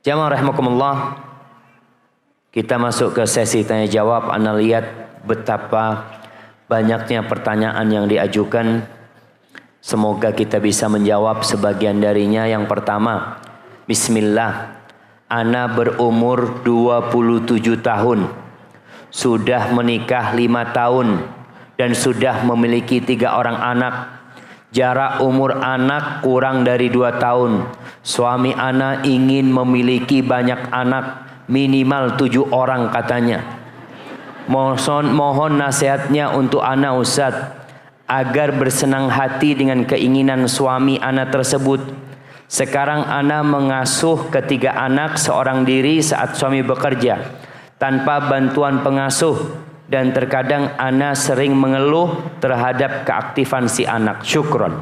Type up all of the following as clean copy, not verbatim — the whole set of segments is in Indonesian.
Jamaah rahimakumullah, kita masuk ke sesi tanya jawab. Anda lihat betapa banyaknya pertanyaan yang diajukan. Semoga kita bisa menjawab sebagian darinya. Yang pertama, bismillah. Ana berumur 27 tahun. Sudah menikah 5 tahun dan sudah memiliki 3 orang anak. Jarak umur anak kurang dari 2 tahun. Suami ana ingin memiliki banyak anak, minimal 7 orang katanya. Mohon nasihatnya untuk ana Ustaz, agar bersenang hati dengan keinginan suami ana tersebut. Sekarang ana mengasuh ketiga anak seorang diri saat suami bekerja, tanpa bantuan pengasuh. Dan terkadang ana sering mengeluh terhadap keaktifan si anak. Syukron.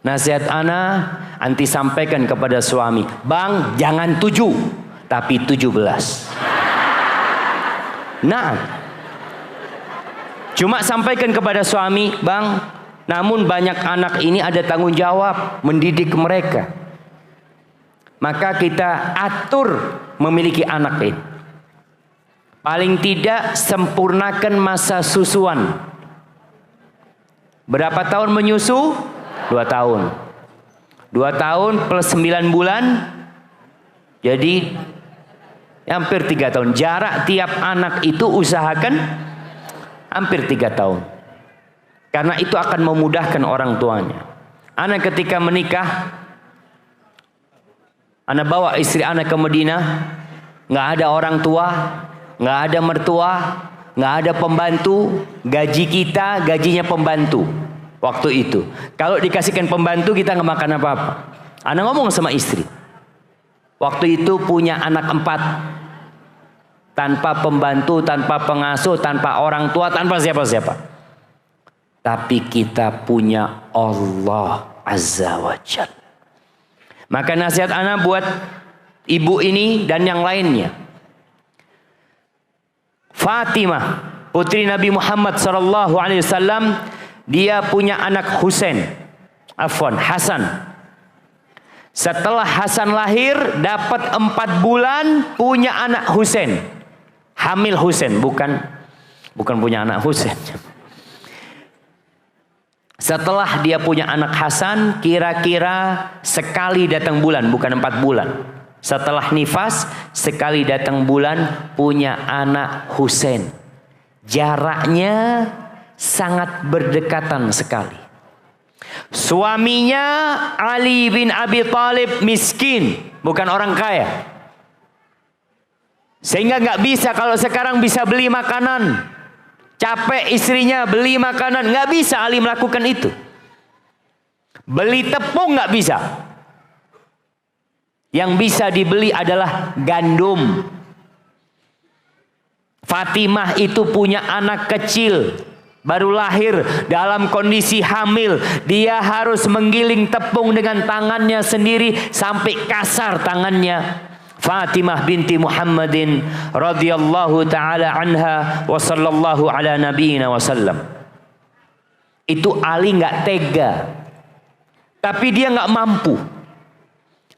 Nasihat ana, anti sampaikan kepada suami, bang jangan 7 tapi 17. Nah, cuma sampaikan kepada suami, bang, namun banyak anak ini ada tanggung jawab mendidik mereka. Maka kita atur memiliki anak ini. Paling tidak sempurnakan masa susuan. Berapa tahun menyusu? 2 tahun. 2 tahun plus 9 bulan. Jadi hampir 3 tahun. Jarak tiap anak itu usahakan hampir 3 tahun. Karena itu akan memudahkan orang tuanya. Anak ketika menikah, anak bawa istri anak ke Madinah, nggak ada orang tua, nggak ada mertua, nggak ada pembantu. Gaji kita gajinya pembantu waktu itu. Kalau dikasihkan pembantu kita nggak makan apa-apa. Anak ngomong sama istri, waktu itu punya anak 4, tanpa pembantu, tanpa pengasuh, tanpa orang tua, tanpa siapa-siapa. Tapi kita punya Allah Azza wa Jalla. Maka nasihat anak buat ibu ini dan yang lainnya. Fatimah, putri Nabi Muhammad SAW, dia punya anak Hasan. Setelah Hasan lahir, dapat 4 bulan, punya anak Husain. Hamil Husain, bukan punya anak Husain. Setelah dia punya anak Hasan, kira-kira sekali datang bulan, bukan 4 bulan. Setelah nifas, sekali datang bulan, punya anak Husain. Jaraknya sangat berdekatan sekali. Suaminya Ali bin Abi Thalib miskin, bukan orang kaya. Sehingga nggak bisa, kalau sekarang bisa beli makanan. Capek istrinya beli makanan, nggak bisa Ali melakukan itu. Beli tepung nggak bisa. Yang bisa dibeli adalah gandum. Fatimah itu punya anak kecil, baru lahir, dalam kondisi hamil. Dia harus menggiling tepung dengan tangannya sendiri sampai kasar tangannya. Fatimah binti Muhammadin radhiyallahu ta'ala anha wa sallallahu ala nabiyina wa sallam. Itu Ali nggak tega, tapi dia nggak mampu.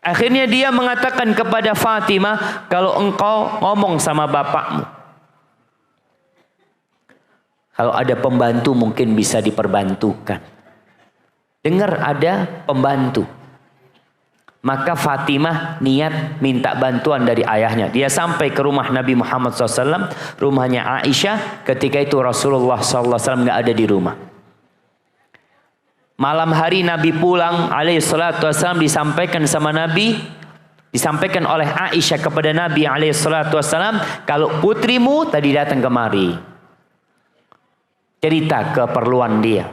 Akhirnya dia mengatakan kepada Fatimah, kalau engkau ngomong sama bapakmu, kalau ada pembantu mungkin bisa diperbantukan. Dengar ada pembantu. Maka Fatimah niat minta bantuan dari ayahnya. Dia sampai ke rumah Nabi Muhammad SAW, rumahnya Aisyah. Ketika itu Rasulullah SAW nggak ada di rumah. Malam hari Nabi pulang alaihissalam, disampaikan sama Nabi, disampaikan oleh Aisyah kepada Nabi alaihissalam, kalau putrimu tadi datang kemari, cerita keperluan dia.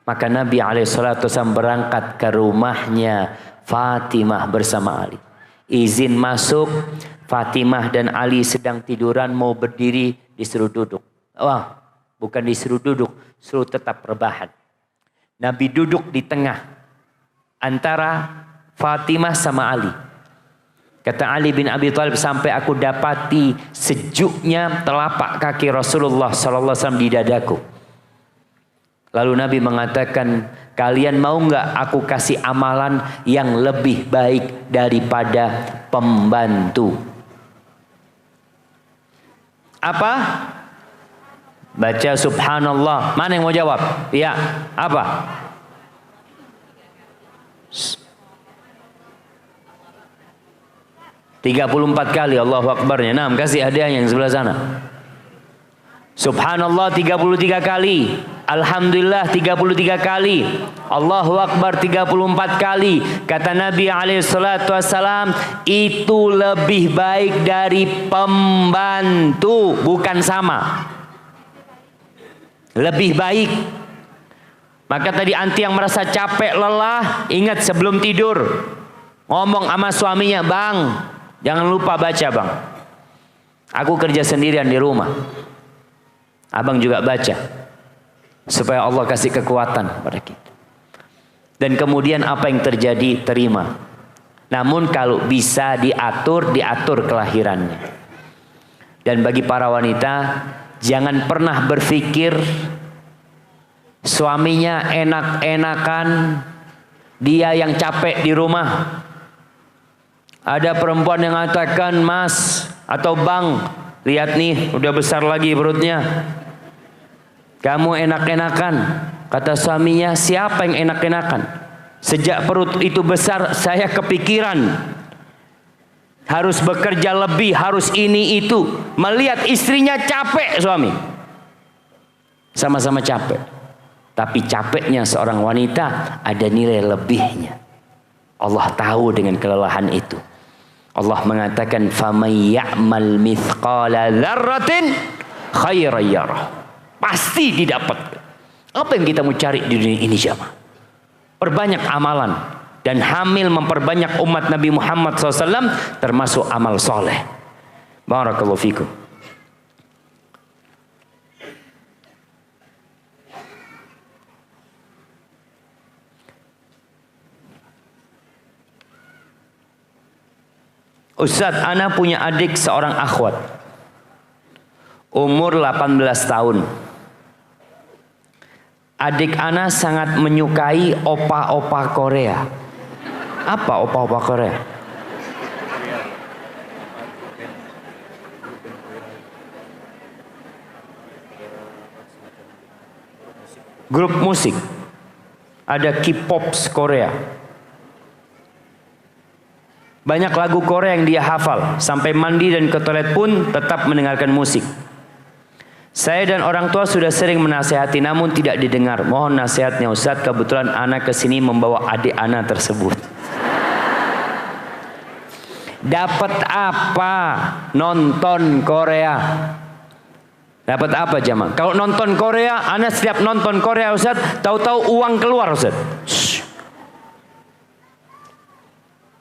Maka Nabi alaihissalam berangkat ke rumahnya Fatimah bersama Ali. Izin masuk, Fatimah dan Ali sedang tiduran, mau berdiri disuruh duduk. Wah, bukan disuruh duduk, suruh tetap rebahan. Nabi duduk di tengah antara Fatimah sama Ali. Kata Ali bin Abi Thalib, sampai aku dapati sejuknya telapak kaki Rasulullah SAW di dadaku. Lalu Nabi mengatakan, kalian mau nggak aku kasih amalan yang lebih baik daripada pembantu? Apa? Baca subhanallah. Mana yang mau jawab? Iya. Apa? Tiga 34 kali Allahu Akbarnya. Nah, kasih hadiahnya yang sebelah sana. Subhanallah 33 kali. Alhamdulillah 33 kali. Allahu Akbar 34 kali. Kata Nabi SAW, itu lebih baik dari pembantu, bukan sama. Lebih baik. Maka tadi anti yang merasa capek, lelah, ingat sebelum tidur ngomong sama suaminya, bang, jangan lupa baca bang. Aku kerja sendirian di rumah. Abang juga baca. Supaya Allah kasih kekuatan pada kita. Dan kemudian apa yang terjadi, terima. Namun kalau bisa diatur kelahirannya. Dan bagi para wanita, jangan pernah berpikir suaminya enak-enakan, dia yang capek di rumah. Ada perempuan yang mengatakan, mas atau bang, lihat nih udah besar lagi perutnya, kamu enak-enakan. Kata suaminya, siapa yang enak-enakan? Sejak perut itu besar saya kepikiran harus bekerja lebih, harus ini itu. Melihat istrinya capek, suami sama-sama capek. Tapi capeknya seorang wanita ada nilai lebihnya. Allah tahu dengan kelelahan itu. Allah mengatakan, "Faman ya'mal mithqala dzarratin khairan yarah." Pasti didapat. Apa yang kita mau cari di dunia ini, jamaah? Perbanyak amalan. Dan hamil memperbanyak umat Nabi Muhammad SAW termasuk amal soleh. Barakallahu fikum. Ustadz, ana punya adik seorang akhwat. Umur 18 tahun. Adik ana sangat menyukai opa-opa Korea. Apa opa-opa Korea? Grup musik. Ada K-pop Korea. Banyak lagu Korea yang dia hafal. Sampai mandi dan ke toilet pun tetap mendengarkan musik. Saya dan orang tua sudah sering menasihati namun tidak didengar. Mohon nasihatnya Ustadz, kebetulan anak kesini membawa adik anak tersebut. Dapat apa nonton Korea? Dapat apa jamaah? Kalau nonton Korea, anak setiap nonton Korea Ustadz, tahu-tahu uang keluar Ustadz.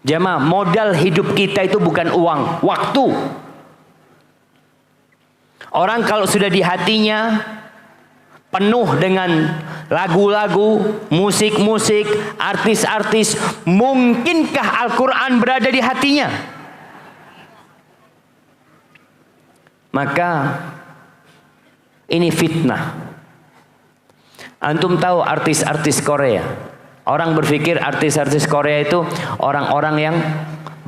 Jamaah, modal hidup kita itu bukan uang, waktu. Orang kalau sudah di hatinya penuh dengan lagu-lagu, musik-musik, artis-artis, mungkinkah Al-Quran berada di hatinya? Maka ini fitnah. Antum tahu artis-artis Korea? Orang berpikir artis-artis Korea itu orang-orang yang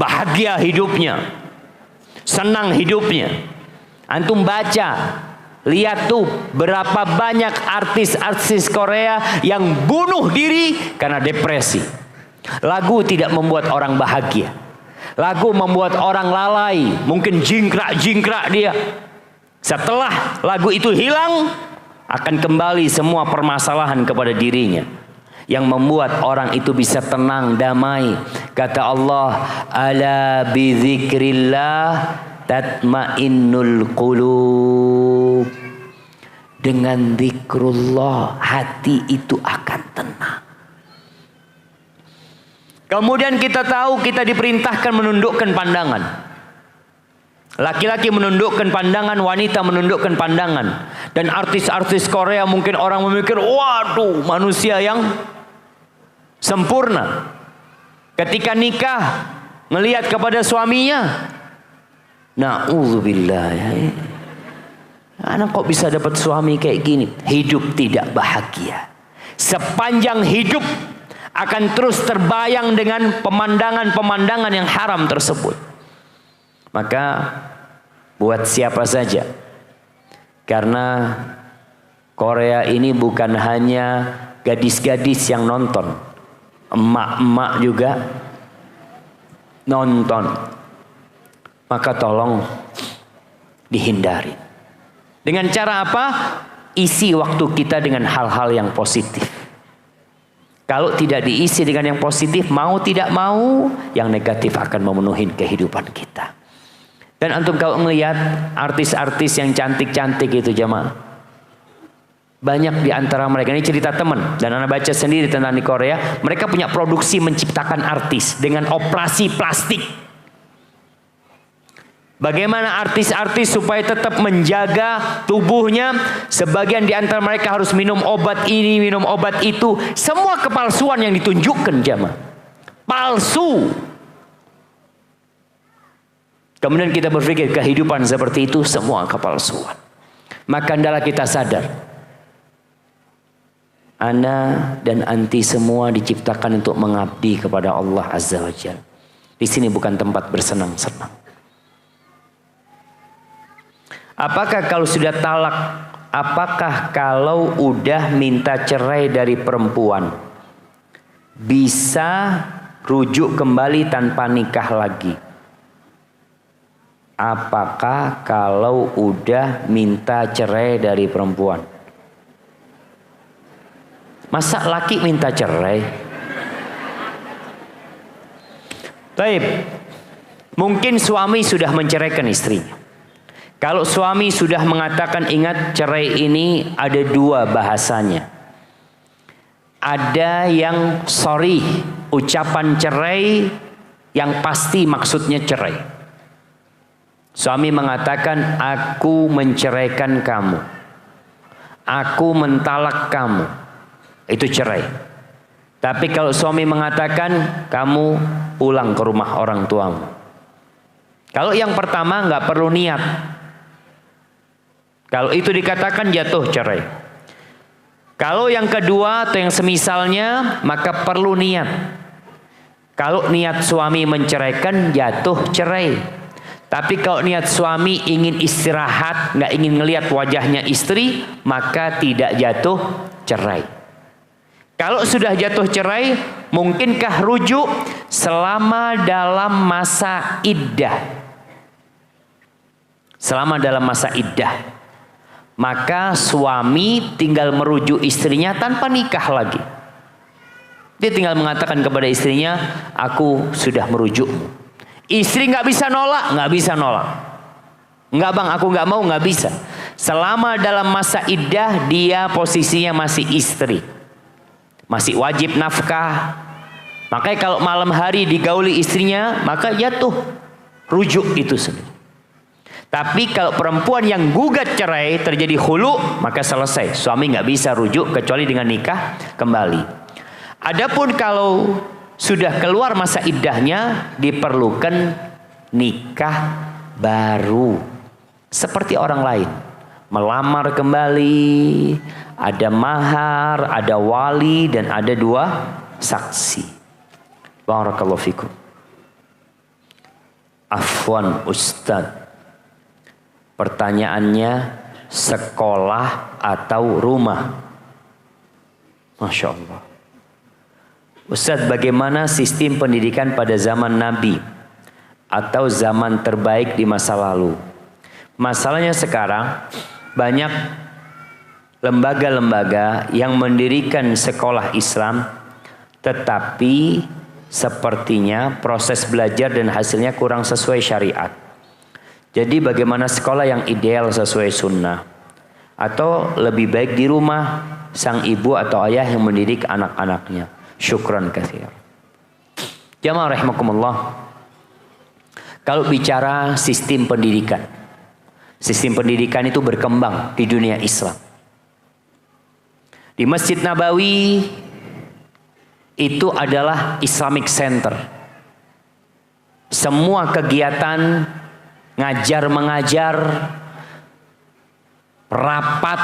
bahagia hidupnya, senang hidupnya. Antum baca, lihat tuh berapa banyak artis-artis Korea yang bunuh diri karena depresi. Lagu tidak membuat orang bahagia. Lagu membuat orang lalai, mungkin jingkrak-jingkrak dia. Setelah lagu itu hilang, akan kembali semua permasalahan kepada dirinya. Yang membuat orang itu bisa tenang, damai. Kata Allah, ala bizikrillah tatmainnul qulub. Dengan zikrullah hati itu akan tenang. Kemudian kita tahu kita diperintahkan menundukkan pandangan. Laki-laki menundukkan pandangan, wanita menundukkan pandangan. Dan artis-artis Korea mungkin orang memikir, waduh, manusia yang sempurna. Ketika nikah, melihat kepada suaminya, na'udzubillah, anak kok bisa dapat suami kayak gini? Hidup tidak bahagia. sepanjang hidup akan terus terbayang dengan pemandangan-pemandangan yang haram tersebut. Maka buat siapa saja, karena Korea ini bukan hanya gadis-gadis yang nonton, emak-emak juga nonton, maka tolong dihindari. Dengan cara apa? Isi waktu kita dengan hal-hal yang positif. Kalau tidak diisi dengan yang positif, mau tidak mau, yang negatif akan memenuhi kehidupan kita. Dan antum kalau melihat artis-artis yang cantik-cantik itu jemaah, banyak di antara mereka, ini cerita teman dan anak baca sendiri tentang di Korea, mereka punya produksi menciptakan artis dengan operasi plastik. Bagaimana artis-artis supaya tetap menjaga tubuhnya? Sebagian di antara mereka harus minum obat ini, minum obat itu. Semua kepalsuan yang ditunjukkan jemaah. Palsu. Kemudian kita berpikir kehidupan seperti itu semua kepalsuan. Maka hendaklah kita sadar. Ana dan anti semua diciptakan untuk mengabdi kepada Allah Azza wa Jalla. Di sini bukan tempat bersenang-senang. Apakah kalau sudah talak, apakah kalau udah minta cerai dari perempuan bisa rujuk kembali tanpa nikah lagi? Apakah kalau udah minta cerai dari perempuan? Masa laki minta cerai? Baik, mungkin suami sudah menceraikan istrinya. Kalau suami sudah mengatakan, ingat cerai ini ada dua bahasanya. Ada yang sorry, ucapan cerai yang pasti maksudnya cerai. Suami mengatakan, aku menceraikan kamu, aku mentalak kamu, itu cerai. Tapi kalau suami mengatakan, kamu pulang ke rumah orang tuamu. Kalau yang pertama nggak perlu niat. Kalau itu dikatakan jatuh cerai. Kalau yang kedua atau yang semisalnya, maka perlu niat. Kalau niat suami menceraikan, jatuh cerai. Tapi kalau niat suami ingin istirahat, nggak ingin ngelihat wajahnya istri, maka tidak jatuh cerai. Kalau sudah jatuh cerai, mungkinkah rujuk? Selama dalam masa iddah. Selama dalam masa iddah. Maka suami tinggal merujuk istrinya tanpa nikah lagi. Dia tinggal mengatakan kepada istrinya, aku sudah merujukmu. Istri nggak bisa nolak, nggak bisa nolak. Nggak bang, aku nggak mau, nggak bisa. Selama dalam masa iddah dia posisinya masih istri, masih wajib nafkah. Makanya kalau malam hari digauli istrinya, maka jatuh rujuk itu sendiri. Tapi kalau perempuan yang gugat cerai terjadi khulu, maka selesai. Suami nggak bisa rujuk kecuali dengan nikah kembali. Adapun kalau sudah keluar masa iddahnya, diperlukan nikah baru. Seperti orang lain. Melamar kembali, ada mahar, ada wali, dan ada dua saksi. Barakallahu fikum. Afwan Ustadz. Pertanyaannya, sekolah atau rumah? Masya Allah. Ustadz, bagaimana sistem pendidikan pada zaman Nabi atau zaman terbaik di masa lalu? Masalahnya sekarang banyak lembaga-lembaga yang mendirikan sekolah Islam, tetapi sepertinya proses belajar dan hasilnya kurang sesuai syariat. Jadi bagaimana sekolah yang ideal sesuai sunnah? Atau lebih baik di rumah sang ibu atau ayah yang mendidik anak-anaknya? Syukran katsir. Jamaah rahimakumullah. Kalau bicara sistem pendidikan itu berkembang di dunia Islam. Di Masjid Nabawi itu adalah Islamic Center. Semua kegiatan ngajar mengajar, rapat,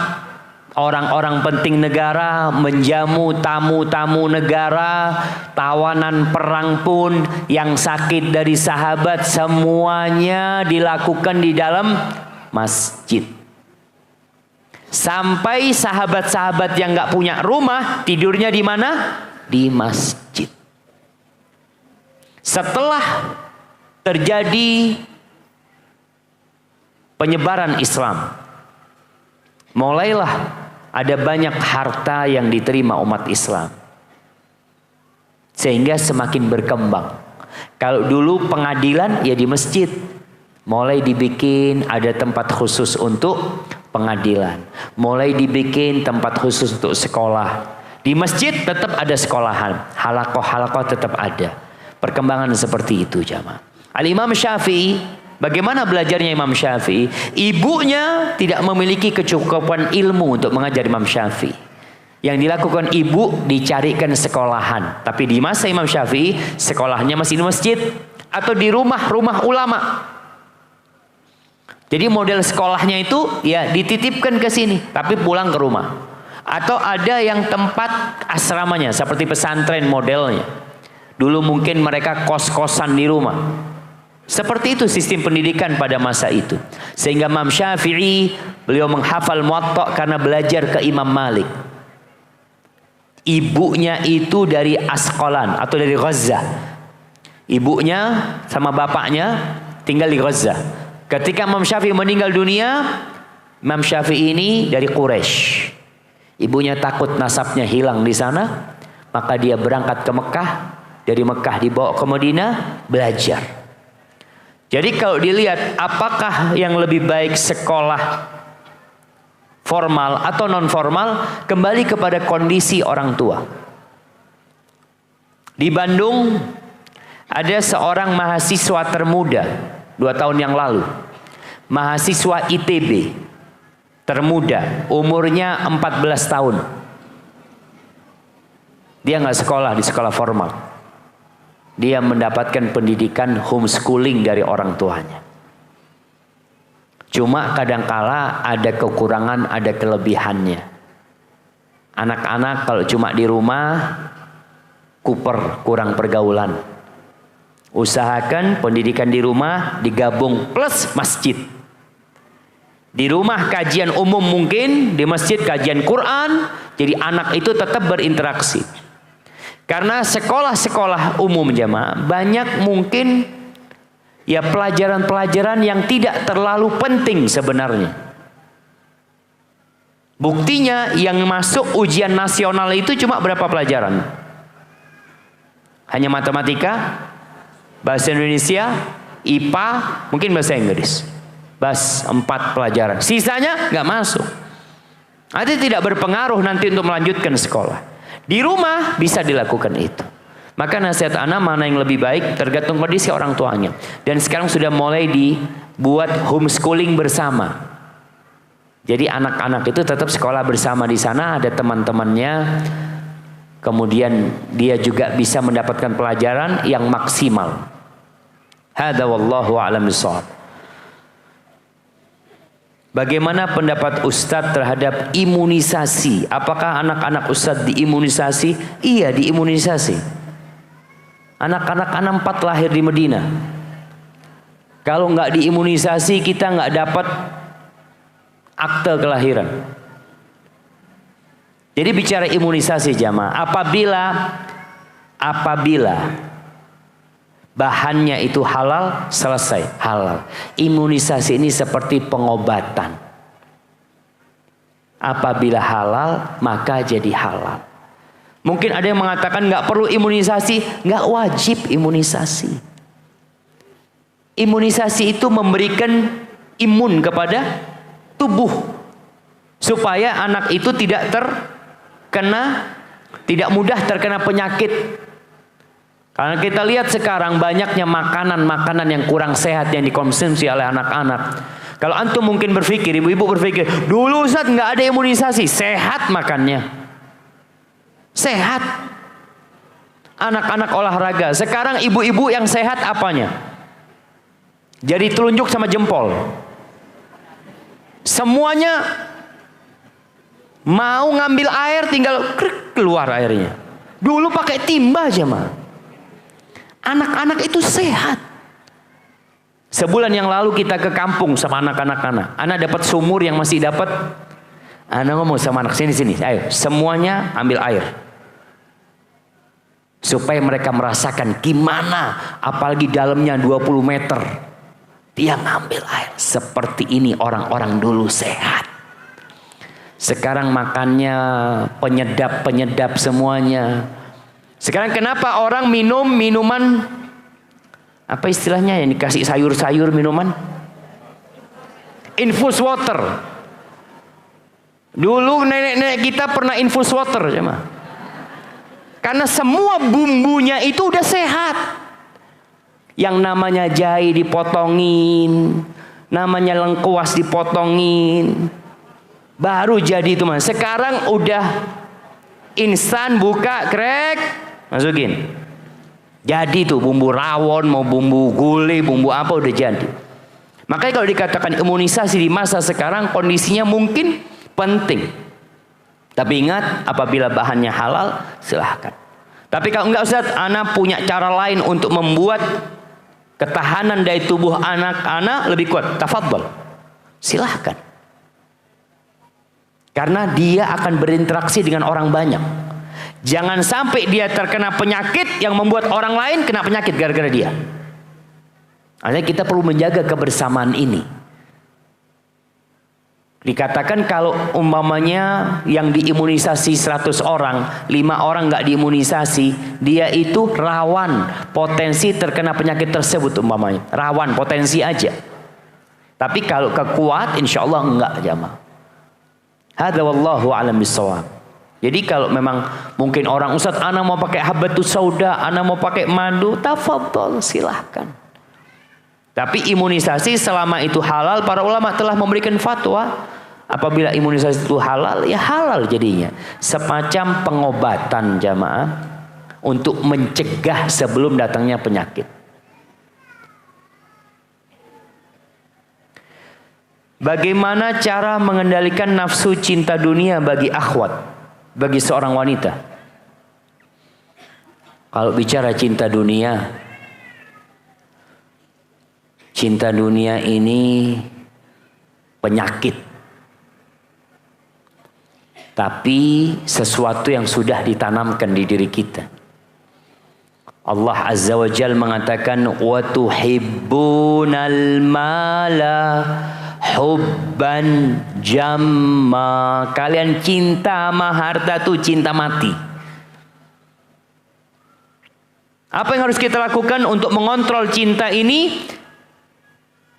Orang-orang penting negara menjamu tamu-tamu negara, tawanan perang pun, yang sakit dari sahabat, semuanya dilakukan di dalam masjid. Sampai sahabat-sahabat yang nggak punya rumah, tidurnya di mana? Di masjid. Setelah terjadi penyebaran Islam, mulailah ada banyak harta yang diterima umat Islam, sehingga semakin berkembang. Kalau dulu pengadilan ya di masjid, mulai dibikin ada tempat khusus untuk pengadilan, mulai dibikin tempat khusus untuk sekolah. Di masjid tetap ada sekolahan, halakoh-halakoh tetap ada. Perkembangan seperti itu jamaah. Al-Imam Syafi'i, bagaimana belajarnya Imam Syafi'i? Ibunya tidak memiliki kecukupan ilmu untuk mengajar Imam Syafi'i. Yang dilakukan ibu dicarikan sekolahan. Tapi di masa Imam Syafi'i, sekolahnya masih di masjid atau di rumah-rumah ulama. Jadi model sekolahnya itu ya dititipkan ke sini, tapi pulang ke rumah. Atau ada yang tempat asramanya, seperti pesantren modelnya. Dulu mungkin mereka kos-kosan di rumah. Seperti itu sistem pendidikan pada masa itu. Sehingga Imam Syafi'i, beliau menghafal Muwatta karena belajar ke Imam Malik. Ibunya itu dari Asqalan atau dari Gaza. Ibunya sama bapaknya tinggal di Gaza. Ketika Imam Syafi'i meninggal dunia, Imam Syafi'i ini dari Quraisy. Ibunya takut nasabnya hilang di sana, maka dia berangkat ke Mekah. Dari Mekah dibawa ke Madinah belajar. Jadi kalau dilihat apakah yang lebih baik sekolah formal atau non formal, kembali kepada kondisi orang tua. Di Bandung ada seorang mahasiswa termuda 2 tahun yang lalu, mahasiswa ITB termuda, umurnya 14 tahun. Dia nggak sekolah di sekolah formal. Dia mendapatkan pendidikan homeschooling dari orang tuanya. Cuma kadangkala ada kekurangan, ada kelebihannya. Anak-anak kalau cuma di rumah, kurang pergaulan. Usahakan pendidikan di rumah digabung plus masjid. Di rumah kajian umum mungkin, di masjid kajian Quran, jadi anak itu tetap berinteraksi. Karena sekolah-sekolah umum jamaah banyak mungkin ya pelajaran-pelajaran yang tidak terlalu penting sebenarnya. Buktinya yang masuk ujian nasional itu cuma berapa pelajaran? Hanya matematika, bahasa Indonesia, IPA, mungkin bahasa Inggris. Bas 4 pelajaran. Sisanya nggak masuk. Nanti tidak berpengaruh nanti untuk melanjutkan sekolah. Di rumah bisa dilakukan itu. Maka nasihat anak mana yang lebih baik tergantung kondisi orang tuanya. Dan sekarang sudah mulai dibuat homeschooling bersama. Jadi anak-anak itu tetap sekolah bersama di sana, ada teman-temannya. Kemudian dia juga bisa mendapatkan pelajaran yang maksimal. Hadza wallahu a'lam bishawab. Bagaimana pendapat Ustadz terhadap imunisasi? Apakah anak-anak Ustadz diimunisasi? Iya, diimunisasi. Anak-anak 4 lahir di Medina. Kalau nggak diimunisasi, kita nggak dapat akte kelahiran. Jadi bicara imunisasi jamaah, apabila bahannya itu halal, selesai, halal. Imunisasi ini seperti pengobatan. Apabila halal, maka jadi halal. Mungkin ada yang mengatakan nggak perlu imunisasi, nggak wajib imunisasi. Imunisasi itu memberikan imun kepada tubuh supaya anak itu tidak mudah terkena penyakit. Karena kita lihat sekarang banyaknya makanan-makanan yang kurang sehat yang dikonsumsi oleh anak-anak. Kalau antum mungkin berpikir, ibu-ibu berpikir, dulu Ustaz nggak ada imunisasi, sehat makannya, sehat. Anak-anak olahraga. Sekarang ibu-ibu yang sehat apanya? Jadi telunjuk sama jempol. Semuanya Mau ngambil air tinggal keluar airnya. Dulu pakai timba aja mah. Anak-anak itu sehat. Sebulan yang lalu kita ke kampung sama anak-anak. Anak dapat sumur yang masih dapat. Anak ngomong sama anak sini, ayo semuanya ambil air. Supaya mereka merasakan gimana, apalagi dalamnya 20 meter. Dia ngambil air. Seperti ini orang-orang dulu sehat. Sekarang makannya penyedap-penyedap semuanya. Sekarang kenapa orang minum minuman, apa istilahnya yang dikasih sayur-sayur minuman? Infus water. Dulu nenek-nenek kita pernah infus water, jemaah. Karena semua bumbunya itu udah sehat. Yang namanya jahe dipotongin, namanya lengkuas dipotongin, baru jadi itu mas. Sekarang udah instan, buka, krek, masukin. Jadi tuh bumbu rawon, mau bumbu gulai, bumbu apa udah jadi. Makanya kalau dikatakan imunisasi di masa sekarang kondisinya mungkin penting. Tapi ingat, apabila bahannya halal, silahkan. Tapi kalau enggak Ustaz, anak punya cara lain untuk membuat ketahanan dari tubuh anak-anak lebih kuat. Tafadhol. Silahkan. Karena dia akan berinteraksi dengan orang banyak. Jangan sampai dia terkena penyakit yang membuat orang lain kena penyakit gara-gara dia. Artinya kita perlu menjaga kebersamaan ini. Dikatakan kalau umpamanya yang diimunisasi 100 orang, 5 orang nggak diimunisasi, dia itu rawan potensi terkena penyakit tersebut umpamanya. Rawan potensi aja. Tapi kalau kekuat, insya Allah enggak jamaah. Hadza wallahu a'lam bissawab. Jadi kalau memang mungkin orang Ustaz, ana mau pakai habatus sauda, ana mau pakai madu, tafadhol silahkan. Tapi imunisasi selama itu halal, para ulama telah memberikan fatwa. Apabila imunisasi itu halal, ya halal jadinya. Semacam pengobatan jamaah untuk mencegah sebelum datangnya penyakit. Bagaimana cara mengendalikan nafsu cinta dunia bagi akhwat, bagi seorang wanita? Kalau bicara cinta dunia ini penyakit. Tapi sesuatu yang sudah ditanamkan di diri kita. Allah Azza wa Jalla mengatakan wa tuhibbunal mala hubban jamma. Kalian cinta sama harta tuh cinta mati. Apa yang harus kita lakukan untuk mengontrol cinta ini?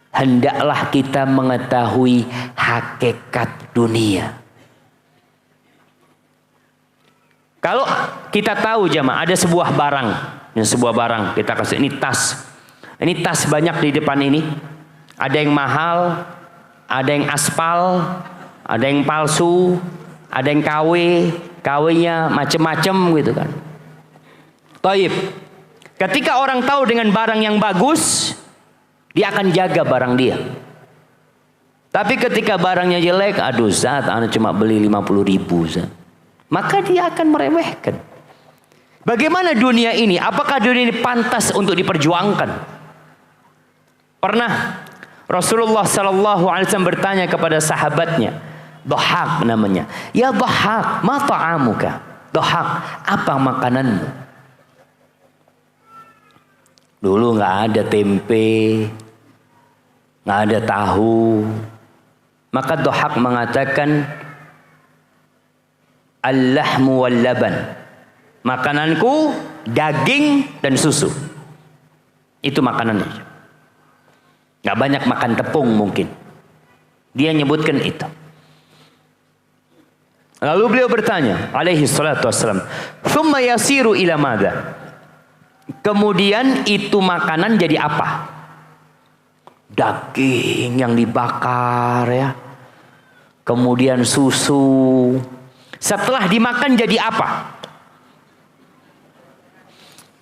Hendaklah kita mengetahui hakikat dunia. Kalau kita tahu jamaah ada sebuah barang kita kasih, ini tas banyak di depan ini, ada yang mahal, ada yang aspal, ada yang palsu, ada yang KW-nya macem-macem gitu kan. Taib. Ketika orang tahu dengan barang yang bagus, dia akan jaga barang dia. Tapi ketika barangnya jelek, aduh Zat, ana cuma beli 50.000 Zat. Maka dia akan meremehkan. Bagaimana dunia ini? Apakah dunia ini pantas untuk diperjuangkan? Pernah Rasulullah Sallallahu Alaihi Wasallam bertanya kepada sahabatnya, Dhahak namanya, ya Dhahak, ma ta'amuka? Dhahak, apa makananmu? Dulu nggak ada tempe, nggak ada tahu. Maka Dhahak mengatakan, al-lahmu wal laban. Makananku daging dan susu. Itu makanannya. Gak banyak makan tepung mungkin. Dia nyebutkan itu. Lalu beliau bertanya, alaihi salatu wassalam, thumma yasiru ila madza? Kemudian itu makanan jadi apa? Daging yang dibakar ya. Kemudian susu. Setelah dimakan jadi apa?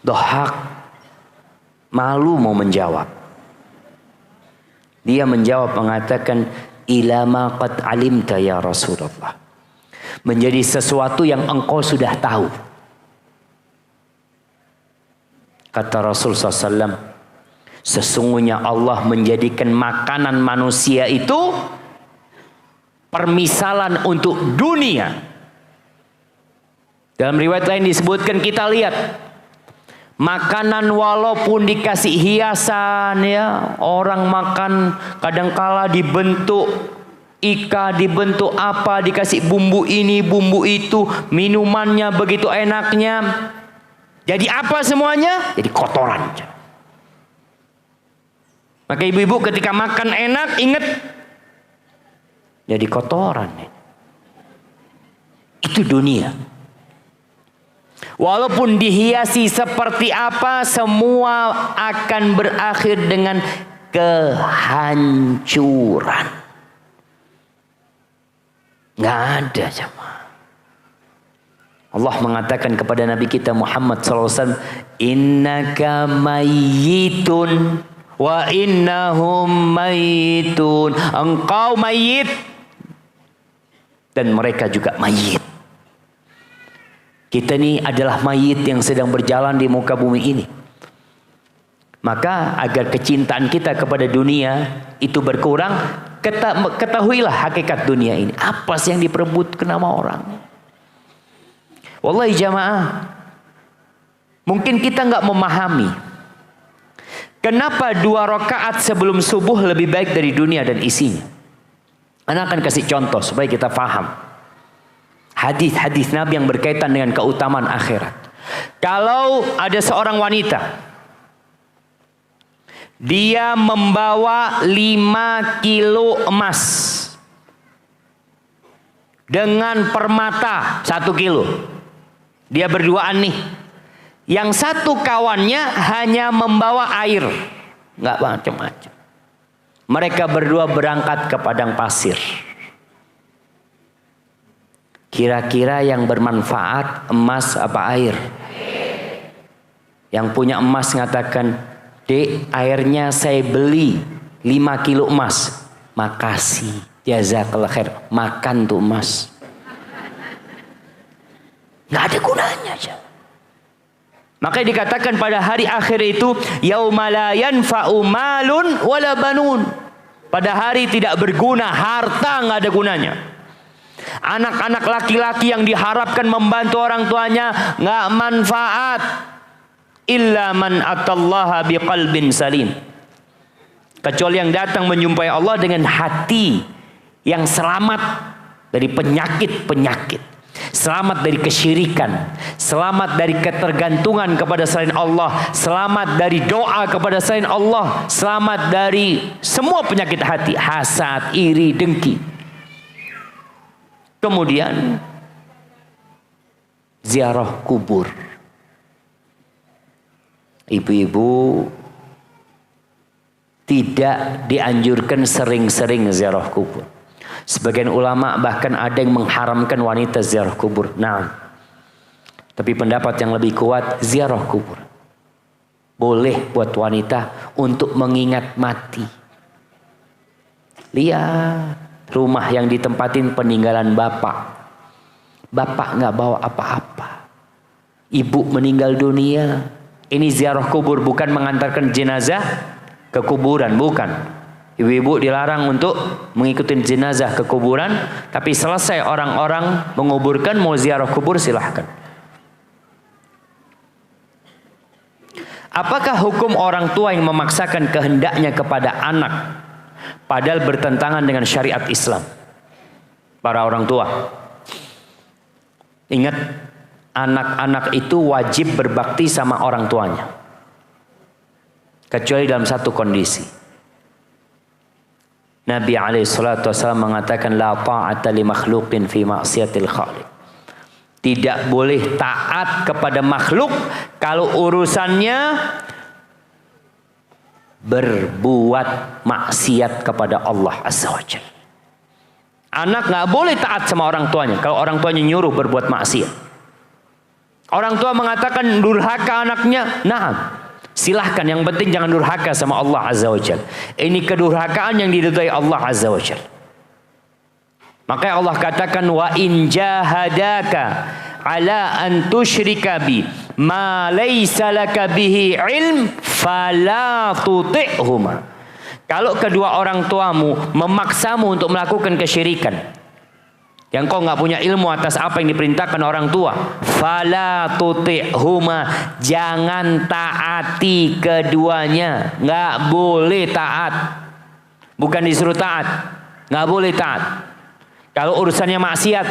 Dhahak malu mau menjawab. Dia menjawab mengatakan, ilama qad alimta ya Rasulullah. menjadi sesuatu yang engkau sudah tahu. Kata Rasul SAW, sesungguhnya Allah menjadikan makanan manusia itu permisalan untuk dunia. Dalam riwayat lain disebutkan, kita lihat makanan walaupun dikasih hiasan, ya, orang makan kadangkala dibentuk ika, dibentuk apa, dikasih bumbu ini, bumbu itu, minumannya begitu enaknya. Jadi apa semuanya? Jadi kotoran. Maka ibu-ibu ketika makan enak, ingat, jadi kotoran. Itu dunia. Walaupun dihiasi seperti apa, semua akan berakhir dengan kehancuran. Nggak ada jemaah. Allah mengatakan kepada Nabi kita Muhammad SAW, innaka mayyitun wa innahum mayyitun. Engkau mayit dan mereka juga mayit. Kita ini adalah mayit yang sedang berjalan di muka bumi ini. Maka agar kecintaan kita kepada dunia itu berkurang, ketahuilah hakikat dunia ini. Apa sih yang diperebutkan sama orang? Wallahi jamaah, mungkin kita nggak memahami kenapa 2 rakaat sebelum subuh lebih baik dari dunia dan isinya. Ana akan kasih contoh supaya kita paham hadis-hadis Nabi yang berkaitan dengan keutamaan akhirat. Kalau ada seorang wanita, dia membawa 5 kilo emas dengan permata 1 kilo. Dia berduaan nih. Yang satu kawannya hanya membawa air, nggak macam-macam. Mereka berdua berangkat ke padang pasir. Kira-kira yang bermanfaat emas apa air? Yang punya emas mengatakan, Dek, airnya saya beli 5 kilo emas. Makasih, jazakallah khair. Makan tuh emas. Nggak ada gunanya. Makanya dikatakan pada hari akhir itu, yauma la yanfa'u malun wala banun. Pada hari tidak berguna, harta nggak ada gunanya. Anak-anak laki-laki yang diharapkan membantu orang tuanya nggak manfaat. Illa man atallaha biqalbin salim. Kecuali yang datang menjumpai Allah dengan hati yang selamat dari penyakit-penyakit. Selamat dari kesyirikan, selamat dari ketergantungan kepada selain Allah, selamat dari doa kepada selain Allah, selamat dari semua penyakit hati, hasad, iri, dengki. Kemudian ziarah kubur. Ibu-ibu tidak dianjurkan sering-sering ziarah kubur. Sebagian ulama bahkan ada yang mengharamkan wanita ziarah kubur. Nah, tapi pendapat yang lebih kuat, ziarah kubur boleh buat wanita untuk mengingat mati. Lihat rumah yang ditempatin peninggalan bapak. Bapak nggak bawa apa-apa. Ibu meninggal dunia. Ini ziarah kubur, bukan mengantarkan jenazah ke kuburan, bukan. Ibu-ibu dilarang untuk mengikuti jenazah ke kuburan, tapi selesai orang-orang menguburkan, mau ziarah kubur silahkan. Apakah hukum orang tua yang memaksakan kehendaknya kepada anak padahal bertentangan dengan syariat Islam? Para orang tua, ingat, anak-anak itu wajib berbakti sama orang tuanya, kecuali dalam satu kondisi. Nabi SAW mengatakan, la ta'ata li makhluqin fi ma'siyatil khaliq. Tidak boleh taat kepada makhluk kalau urusannya berbuat maksiat kepada Allah Azza wa Jalla. Anak nggak boleh taat sama orang tuanya kalau orang tuanya nyuruh berbuat maksiat. Orang tua mengatakan durhaka anaknya, nah, silahkan, yang penting jangan durhaka sama Allah Azza wa Jalla. Ini kedurhakaan yang diridhai Allah Azza wa Jalla. Makanya Allah katakan wa in jahadaka ala an tusyrika bi ma laysa laka bihi ilm fala tuti'huma. Kalau kedua orang tuamu memaksamu untuk melakukan kesyirikan yang kau nggak punya ilmu atas apa yang diperintahkan orang tua, fala tuti'huma, jangan taati keduanya. Nggak boleh taat, bukan disuruh taat, nggak boleh taat kalau urusannya maksiat.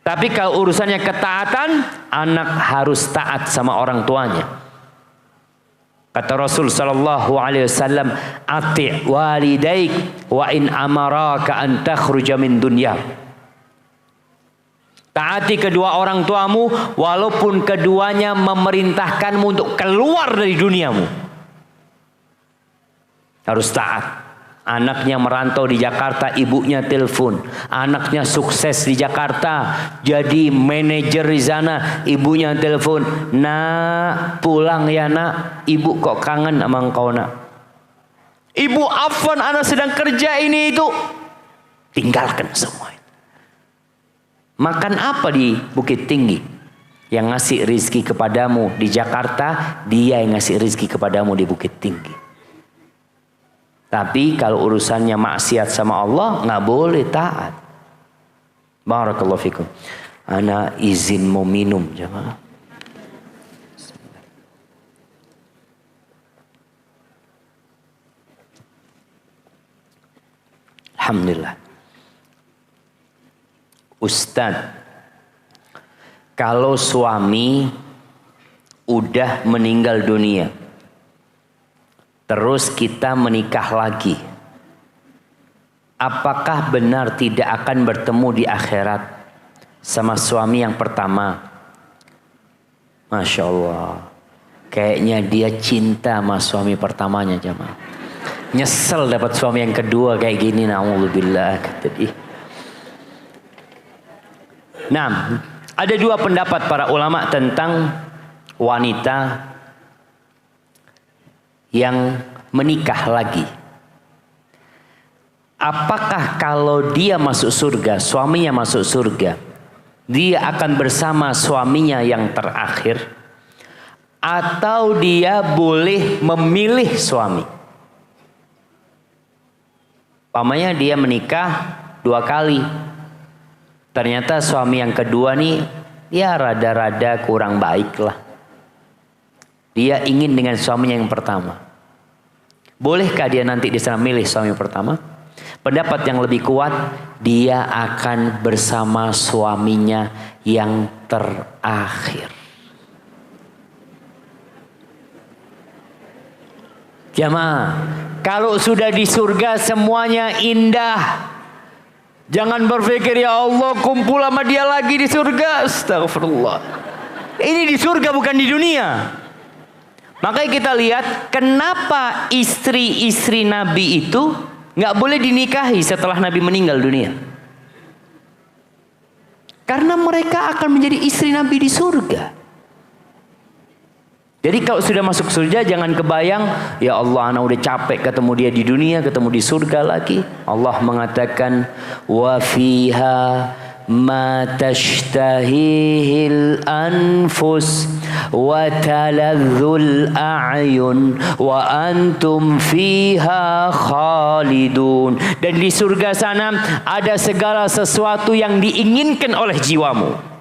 Tapi kalau urusannya ketaatan, anak harus taat sama orang tuanya. Kata Rasul sallallahu alaihi wasallam, ati' walidaik wa in amaraka an takhruja min dunya. Taati kedua orang tuamu walaupun keduanya memerintahkanmu untuk keluar dari duniamu. Harus taat. Anaknya merantau di Jakarta, ibunya telepon. Anaknya sukses di Jakarta, jadi manajer di sana, ibunya telepon, nak pulang ya nak, ibu kok kangen sama engkau nak. Ibu afwan, anak sedang kerja ini itu. Tinggalkan semua. Makan apa di Bukit Tinggi? Yang ngasih rizki kepadamu di Jakarta, dia yang ngasih rizki kepadamu di Bukit Tinggi. Tapi kalau urusannya maksiat sama Allah, nggak boleh taat. Barakallahu fikum. Ana izin mau minum, jemaah. Alhamdulillah. Ustadz, kalau suami udah meninggal dunia, terus kita menikah lagi, apakah benar tidak akan bertemu di akhirat sama suami yang pertama? Masya Allah, kayaknya dia cinta sama suami pertamanya, jemaah. Nyesel dapat suami yang kedua kayak gini, na'udzubillah, kata dia. Nah, ada dua pendapat para ulama tentang wanita yang menikah lagi. Apakah kalau dia masuk surga, suaminya masuk surga, dia akan bersama suaminya yang terakhir, atau dia boleh memilih suami? Pamannya dia menikah 2 kali. Ternyata suami yang kedua nih, ya rada-rada kurang baik lah. Dia ingin dengan suaminya yang pertama. Bolehkah dia nanti di sana milih suami pertama? Pendapat yang lebih kuat, dia akan bersama suaminya yang terakhir. Jamaah, kalau sudah di surga semuanya indah. Jangan berpikir ya Allah kumpul sama dia lagi di surga. Astagfirullah. Ini di surga bukan di dunia. Makanya kita lihat kenapa istri-istri Nabi itu nggak boleh dinikahi setelah Nabi meninggal dunia. Karena mereka akan menjadi istri Nabi di surga. Jadi kalau sudah masuk surga jangan kebayang, ya Allah anak udah capek ketemu dia di dunia, ketemu di surga lagi. Allah mengatakan wa fiha ma tashtahihil anfus wa taladzul a'yun wa antum fiha khalidun. Dan di surga sana ada segala sesuatu yang diinginkan oleh jiwamu.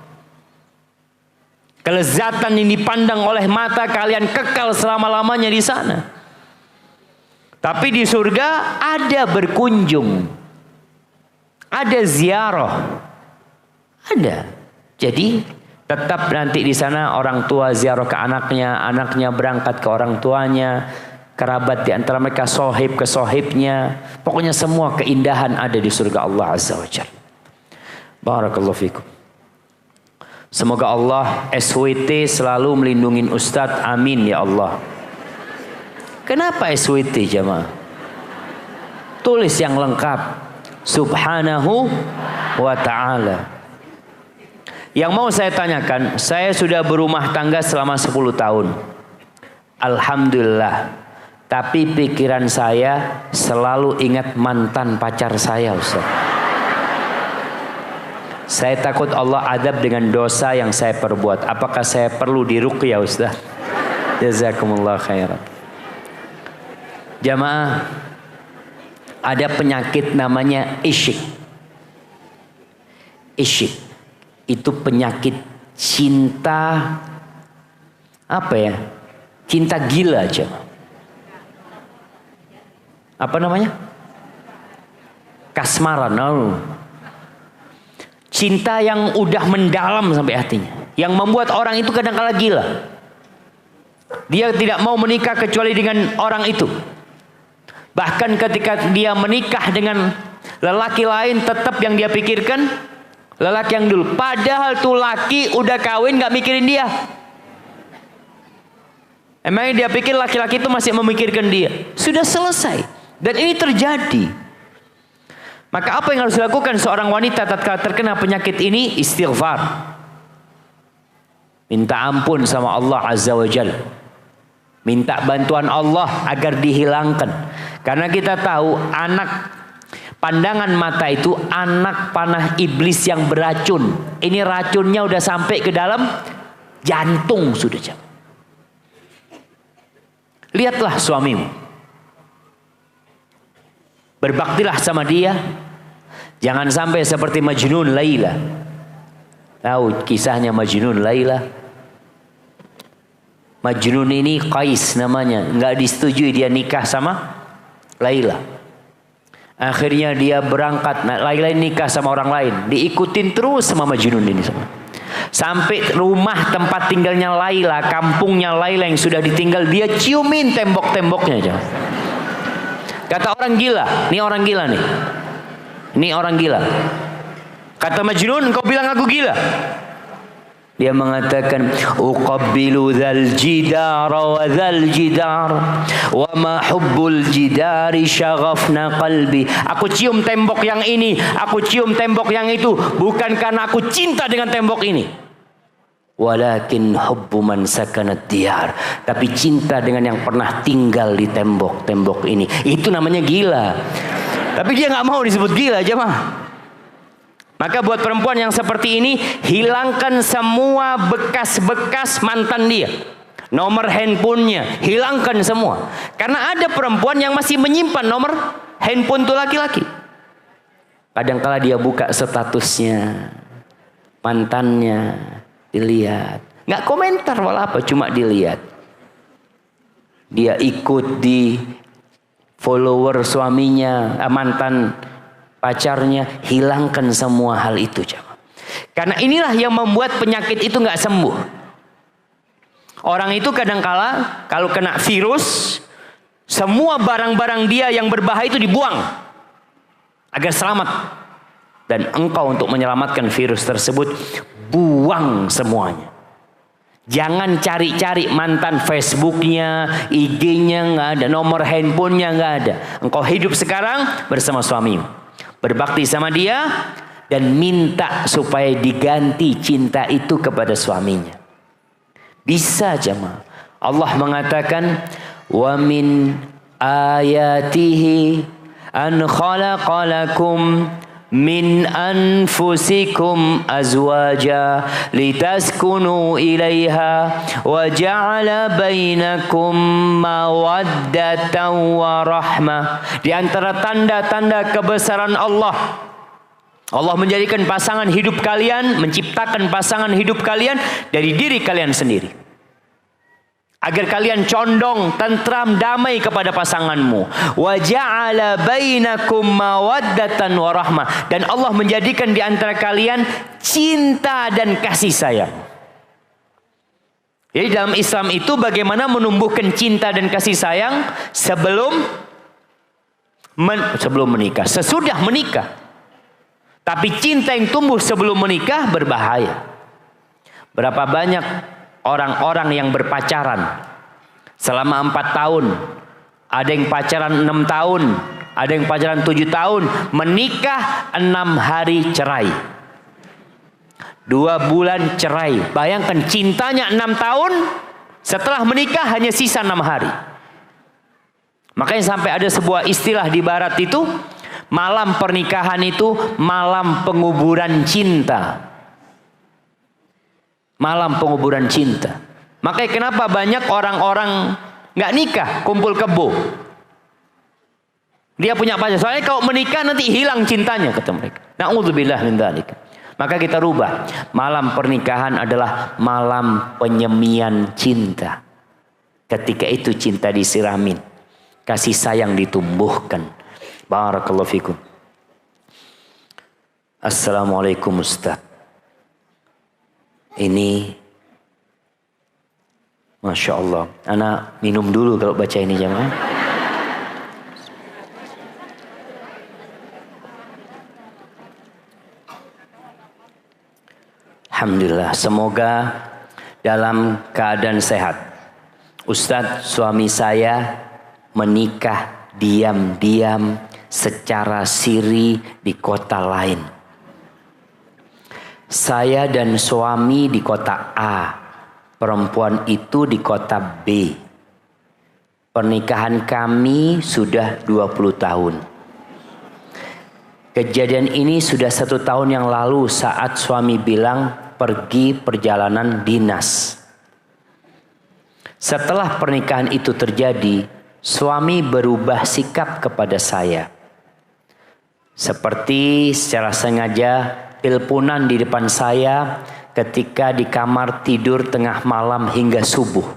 Kelezatan yang dipandang oleh mata kalian kekal selama-lamanya di sana. Tapi di surga ada berkunjung, ada ziarah, ada. Jadi tetap nanti di sana orang tua ziarah ke anaknya, anaknya berangkat ke orang tuanya, kerabat di antara mereka sohib ke sohibnya. Pokoknya semua keindahan ada di surga Allah Azza wa Jalla. Barakallahu fikum. Semoga Allah SWT selalu melindungi Ustadz. Amin ya Allah. Kenapa SWT jemaah? Tulis yang lengkap. Subhanahu wa ta'ala. Yang mau saya tanyakan, saya sudah berumah tangga selama 10 tahun. Alhamdulillah. Tapi pikiran saya selalu ingat mantan pacar saya, Ustaz. Saya takut Allah adab dengan dosa yang saya perbuat. Apakah saya perlu diruqyah Ustaz? Jazakumullah khairan. Jamaah, ada penyakit namanya isyik. Isyik itu penyakit cinta, apa ya? Cinta gila aja. Apa namanya? Kasmaran. Oh. Cinta yang udah mendalam sampai hatinya, yang membuat orang itu kadang-kala gila. Dia tidak mau menikah kecuali dengan orang itu. Bahkan ketika dia menikah dengan lelaki lain, tetap yang dia pikirkan lelaki yang dulu. Padahal tuh laki udah kawin gak mikirin dia. Emangnya dia pikir laki-laki itu masih memikirkan dia? Sudah selesai. Dan ini terjadi. Maka apa yang harus dilakukan seorang wanita tatkala terkena penyakit ini? Istighfar. Minta ampun sama Allah Azza wa Jalla. Minta bantuan Allah agar dihilangkan. Karena kita tahu pandangan mata itu anak panah iblis yang beracun. Ini racunnya udah sampai ke dalam jantung sudah. Lihatlah suamimu. Berbaktilah sama dia. Jangan sampai seperti Majnun Laila. Tahu kisahnya Majnun Laila? Majnun ini Qais namanya. Nggak disetujui dia nikah sama Laila. Akhirnya dia berangkat. Laila nikah sama orang lain. Diikutin terus sama Majnun ini semua. Sampai rumah tempat tinggalnya Laila, kampungnya Laila yang sudah ditinggal, dia ciumin tembok-temboknya aja. Kata orang gila, ini orang gila nih. Ini orang gila. Kata Majnun, engkau bilang aku gila. Dia mengatakan, uqabbilu dzal jidara wa dzal jidar wa ma hubbul jidari syaghafna qalbi. Aku cium tembok yang ini, aku cium tembok yang itu, bukan karena aku cinta dengan tembok ini. Walakin hubbu man sakanat diyar, tapi cinta dengan yang pernah tinggal di tembok-tembok ini. Itu namanya gila. Tapi dia nggak mau disebut gila, jemaah. Maka buat perempuan yang seperti ini, hilangkan semua bekas-bekas mantan dia. Nomor handphonenya, hilangkan semua. Karena ada perempuan yang masih menyimpan nomor handphone tuh laki-laki. Kadang-kala dia buka statusnya, mantannya, dilihat. Nggak komentar walau apa, cuma dilihat. Dia ikut di follower suaminya, mantan pacarnya, hilangkan semua hal itu, jemaah. Karena inilah yang membuat penyakit itu nggak sembuh. Orang itu kadangkala kalau kena virus, semua barang-barang dia yang berbahaya itu dibuang agar selamat. Dan engkau untuk menyelamatkan virus tersebut, buang semuanya. Jangan cari-cari mantan Facebooknya, IG-nya nggak ada, nomor handphonenya nggak ada. Engkau hidup sekarang bersama suamimu, berbakti sama dia, dan minta supaya diganti cinta itu kepada suaminya. Bisa, jemaah. Allah mengatakan, wa min ayatihi an khalaqalakum min anfusikum azwaja litaskunu ilaiha wa ja'ala bainakum mawaddatan wa rahmah. Di antara tanda-tanda kebesaran Allah, Allah menjadikan pasangan hidup kalian, menciptakan pasangan hidup kalian dari diri kalian sendiri. Agar kalian condong, tentram, damai kepada pasanganmu. Wa ja'ala bainakum mawaddatan wa rahmah. Dan Allah menjadikan di antara kalian cinta dan kasih sayang. Jadi dalam Islam itu bagaimana menumbuhkan cinta dan kasih sayang sebelum menikah, sesudah menikah. Tapi cinta yang tumbuh sebelum menikah berbahaya. Berapa banyak orang-orang yang berpacaran selama 4 tahun, ada yang pacaran 6 tahun, ada yang pacaran 7 tahun, menikah 6 hari cerai, 2 bulan cerai. Bayangkan cintanya 6 tahun, setelah menikah hanya sisa 6 hari. Makanya sampai ada sebuah istilah di barat itu, Malam pernikahan itu malam penguburan cinta. Malam penguburan cinta. Makanya kenapa banyak orang-orang nggak nikah, kumpul kebo. Dia punya pacar. Soalnya kalau menikah nanti hilang cintanya, kata mereka. Na'udzubillah min dzalik. Maka kita rubah. Malam pernikahan adalah malam penyemian cinta. Ketika itu cinta disiramin. Kasih sayang ditumbuhkan. Barakallahu fikum. Assalamualaikum Ustaz. Ini Masya Allah. Anak minum dulu kalau baca ini jamaah. Alhamdulillah. Semoga dalam keadaan sehat. Ustadz, suami saya menikah diam-diam secara siri di kota lain. Saya dan suami di kota A, perempuan itu di kota B. Pernikahan kami sudah 20 tahun. Kejadian ini sudah 1 tahun yang lalu saat suami bilang pergi perjalanan dinas. Setelah pernikahan itu terjadi, suami berubah sikap kepada saya. Seperti secara sengaja teleponan di depan saya ketika di kamar tidur tengah malam hingga subuh.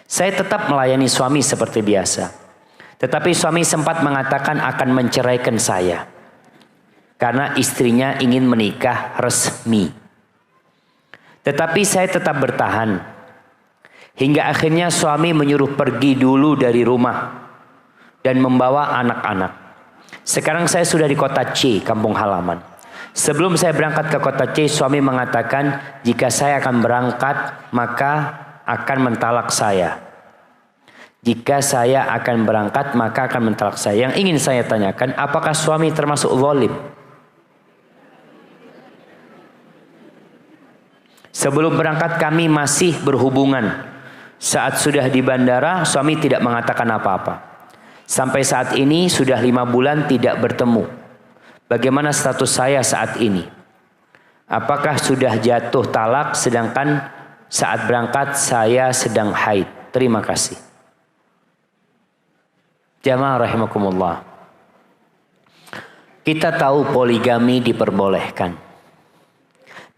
Saya tetap melayani suami seperti biasa. Tetapi suami sempat mengatakan akan menceraikan saya. Karena istrinya ingin menikah resmi. Tetapi saya tetap bertahan. Hingga akhirnya suami menyuruh pergi dulu dari rumah. Dan membawa anak-anak. Sekarang saya sudah di kota C, kampung halaman. Sebelum saya berangkat ke kota C, suami mengatakan jika saya akan berangkat maka akan mentalak saya. Jika saya akan berangkat maka akan mentalak saya. Yang ingin saya tanyakan, apakah suami termasuk zalim? Sebelum berangkat kami masih berhubungan. Saat sudah di bandara suami tidak mengatakan apa-apa. Sampai saat ini sudah 5 bulan tidak bertemu. Bagaimana status saya saat ini? Apakah sudah jatuh talak sedangkan saat berangkat saya sedang haid? Terima kasih. Jamaah rahimakumullah. Kita tahu poligami diperbolehkan.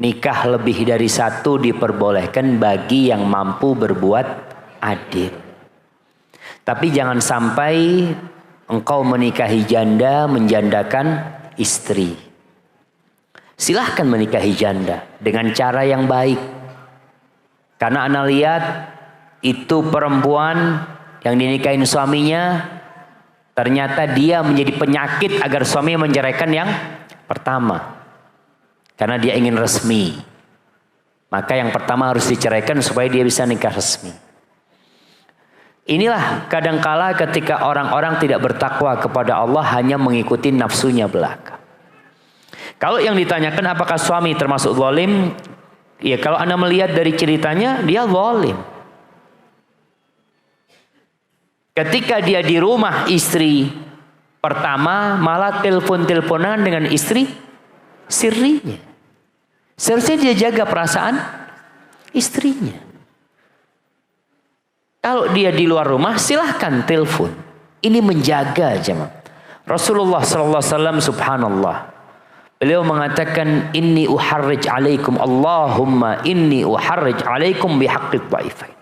Nikah lebih dari 1 diperbolehkan bagi yang mampu berbuat adil. Tapi jangan sampai engkau menikahi janda menjandakan istri. Silahkan menikahi janda dengan cara yang baik. Karena ana lihat itu perempuan yang dinikahin suaminya ternyata dia menjadi penyakit agar suami menceraikan yang pertama. Karena dia ingin resmi. Maka yang pertama harus diceraikan supaya dia bisa nikah resmi. Inilah kadangkala ketika orang-orang tidak bertakwa kepada Allah hanya mengikuti nafsunya belaka. Kalau yang ditanyakan apakah suami termasuk zalim? Ya kalau Anda melihat dari ceritanya dia zalim. Ketika dia di rumah istri pertama malah telepon-teleponan dengan istri sirinya. Seharusnya dia jaga perasaan istrinya. Kalau dia di luar rumah silahkan telepon. Ini menjaga jemaah. Rasulullah SAW subhanallah. Beliau mengatakan inni uharrij alaikum Allahumma inni uharrij alaikum bihaqqid dhaifain.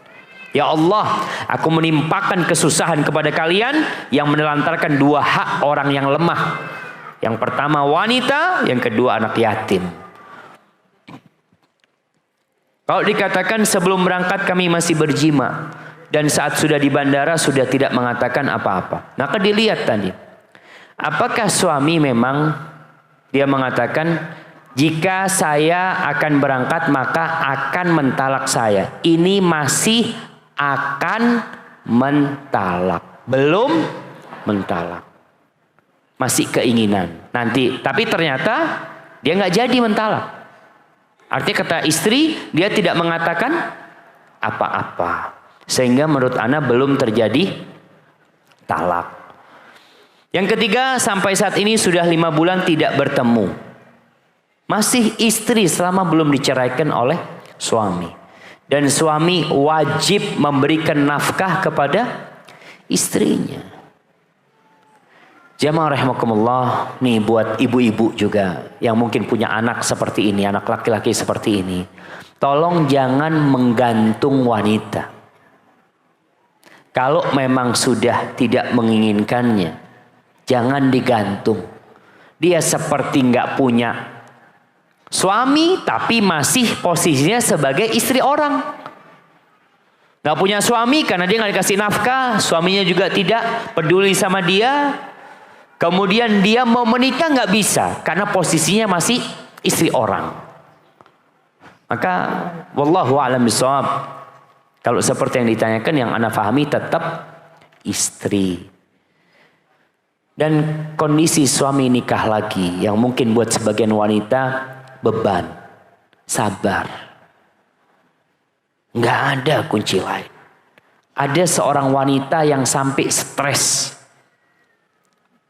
Ya Allah, aku menimpakan kesusahan kepada kalian yang menelantarkan 2 hak orang yang lemah. Yang pertama wanita, yang kedua anak yatim. Kalau dikatakan sebelum berangkat kami masih berjima. Dan saat sudah di bandara sudah tidak mengatakan apa-apa. Maka dilihat tadi. Apakah suami memang dia mengatakan jika saya akan berangkat maka akan mentalak saya. Ini masih akan mentalak. Belum mentalak. Masih keinginan. Nanti. Tapi ternyata dia nggak jadi mentalak. Artinya kata istri dia tidak mengatakan apa-apa. Sehingga menurut ana belum terjadi talak. Yang ketiga, sampai saat ini sudah 5 bulan tidak bertemu. Masih istri selama belum diceraikan oleh suami. Dan suami wajib memberikan nafkah kepada istrinya. Jamaah rahimakumullah, nih buat ibu-ibu juga yang mungkin punya anak seperti ini, anak laki-laki seperti ini. Tolong jangan menggantung wanita. Kalau memang sudah tidak menginginkannya, jangan digantung. Dia seperti nggak punya suami tapi masih posisinya sebagai istri orang. Nggak punya suami karena dia nggak dikasih nafkah, suaminya juga tidak peduli sama dia. Kemudian dia mau menikah nggak bisa karena posisinya masih istri orang. Maka wallahu a'lam bishawab. Kalau seperti yang ditanyakan, yang ana pahami tetap istri. Dan kondisi suami nikah lagi yang mungkin buat sebagian wanita beban, sabar. Nggak ada kunci lain. Ada seorang wanita yang sampai stres.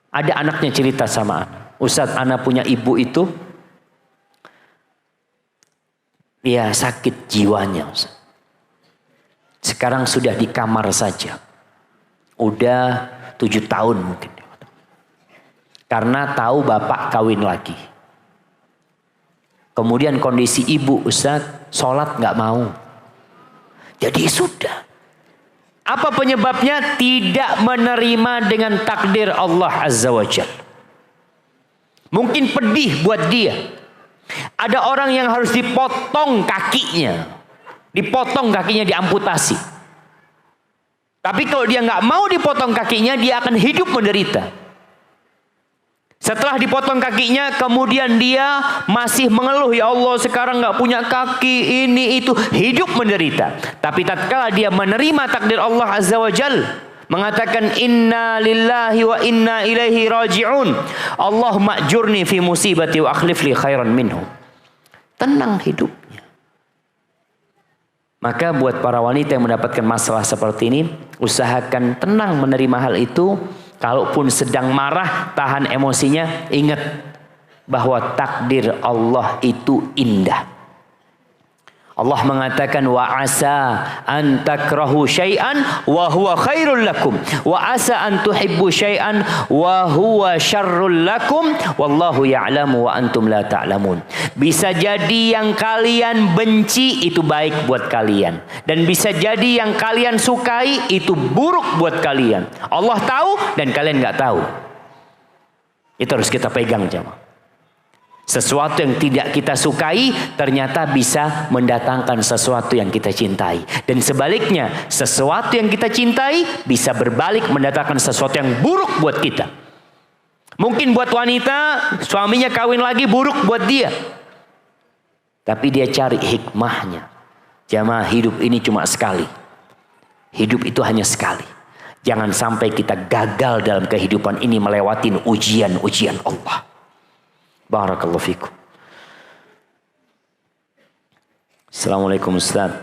Ada anaknya cerita sama ana, Ustadz, ana punya ibu itu, ya sakit jiwanya Ustadz. Sekarang sudah di kamar saja. Udah 7 tahun mungkin. Karena tahu bapak kawin lagi. Kemudian kondisi ibu Ustadz, sholat nggak mau. Jadi sudah. Apa penyebabnya? Tidak menerima dengan takdir Allah Azza wa Jalla. Mungkin pedih buat dia. Ada orang yang harus dipotong kakinya. Dipotong kakinya, diamputasi. Tapi kalau dia nggak mau dipotong kakinya, dia akan hidup menderita. Setelah dipotong kakinya, kemudian dia masih mengeluh, ya Allah sekarang nggak punya kaki, ini itu, hidup menderita. Tapi tatkala dia menerima takdir Allah Azza wa Jal, mengatakan inna lillahi wa inna ilaihi raji'un, Allahumma ajurni fi musibati wa akhlif li khairan minhu. Tenang hidupnya. Maka buat para wanita yang mendapatkan masalah seperti ini, usahakan tenang menerima hal itu. Kalaupun sedang marah, tahan emosinya, ingat bahwa takdir Allah itu indah. Allah mengatakan wa asa an takrahu syai'an wa huwa khairul lakum wa asa an tuhibbu syai'an wa huwa syarrul lakum wallahu ya'lamu wa antum la ta'lamun. Bisa jadi yang kalian benci itu baik buat kalian, dan bisa jadi yang kalian sukai itu buruk buat kalian. Allah tahu dan kalian nggak tahu. Itu harus kita pegang, jemaah. Sesuatu yang tidak kita sukai ternyata bisa mendatangkan sesuatu yang kita cintai. Dan sebaliknya, sesuatu yang kita cintai bisa berbalik mendatangkan sesuatu yang buruk buat kita. Mungkin buat wanita, suaminya kawin lagi buruk buat dia. Tapi dia cari hikmahnya. Jamaah, hidup ini cuma sekali. Hidup itu hanya sekali. Jangan sampai kita gagal dalam kehidupan ini melewatin ujian-ujian Allah. Barakallahu fikum. Assalamualaikum Ustaz.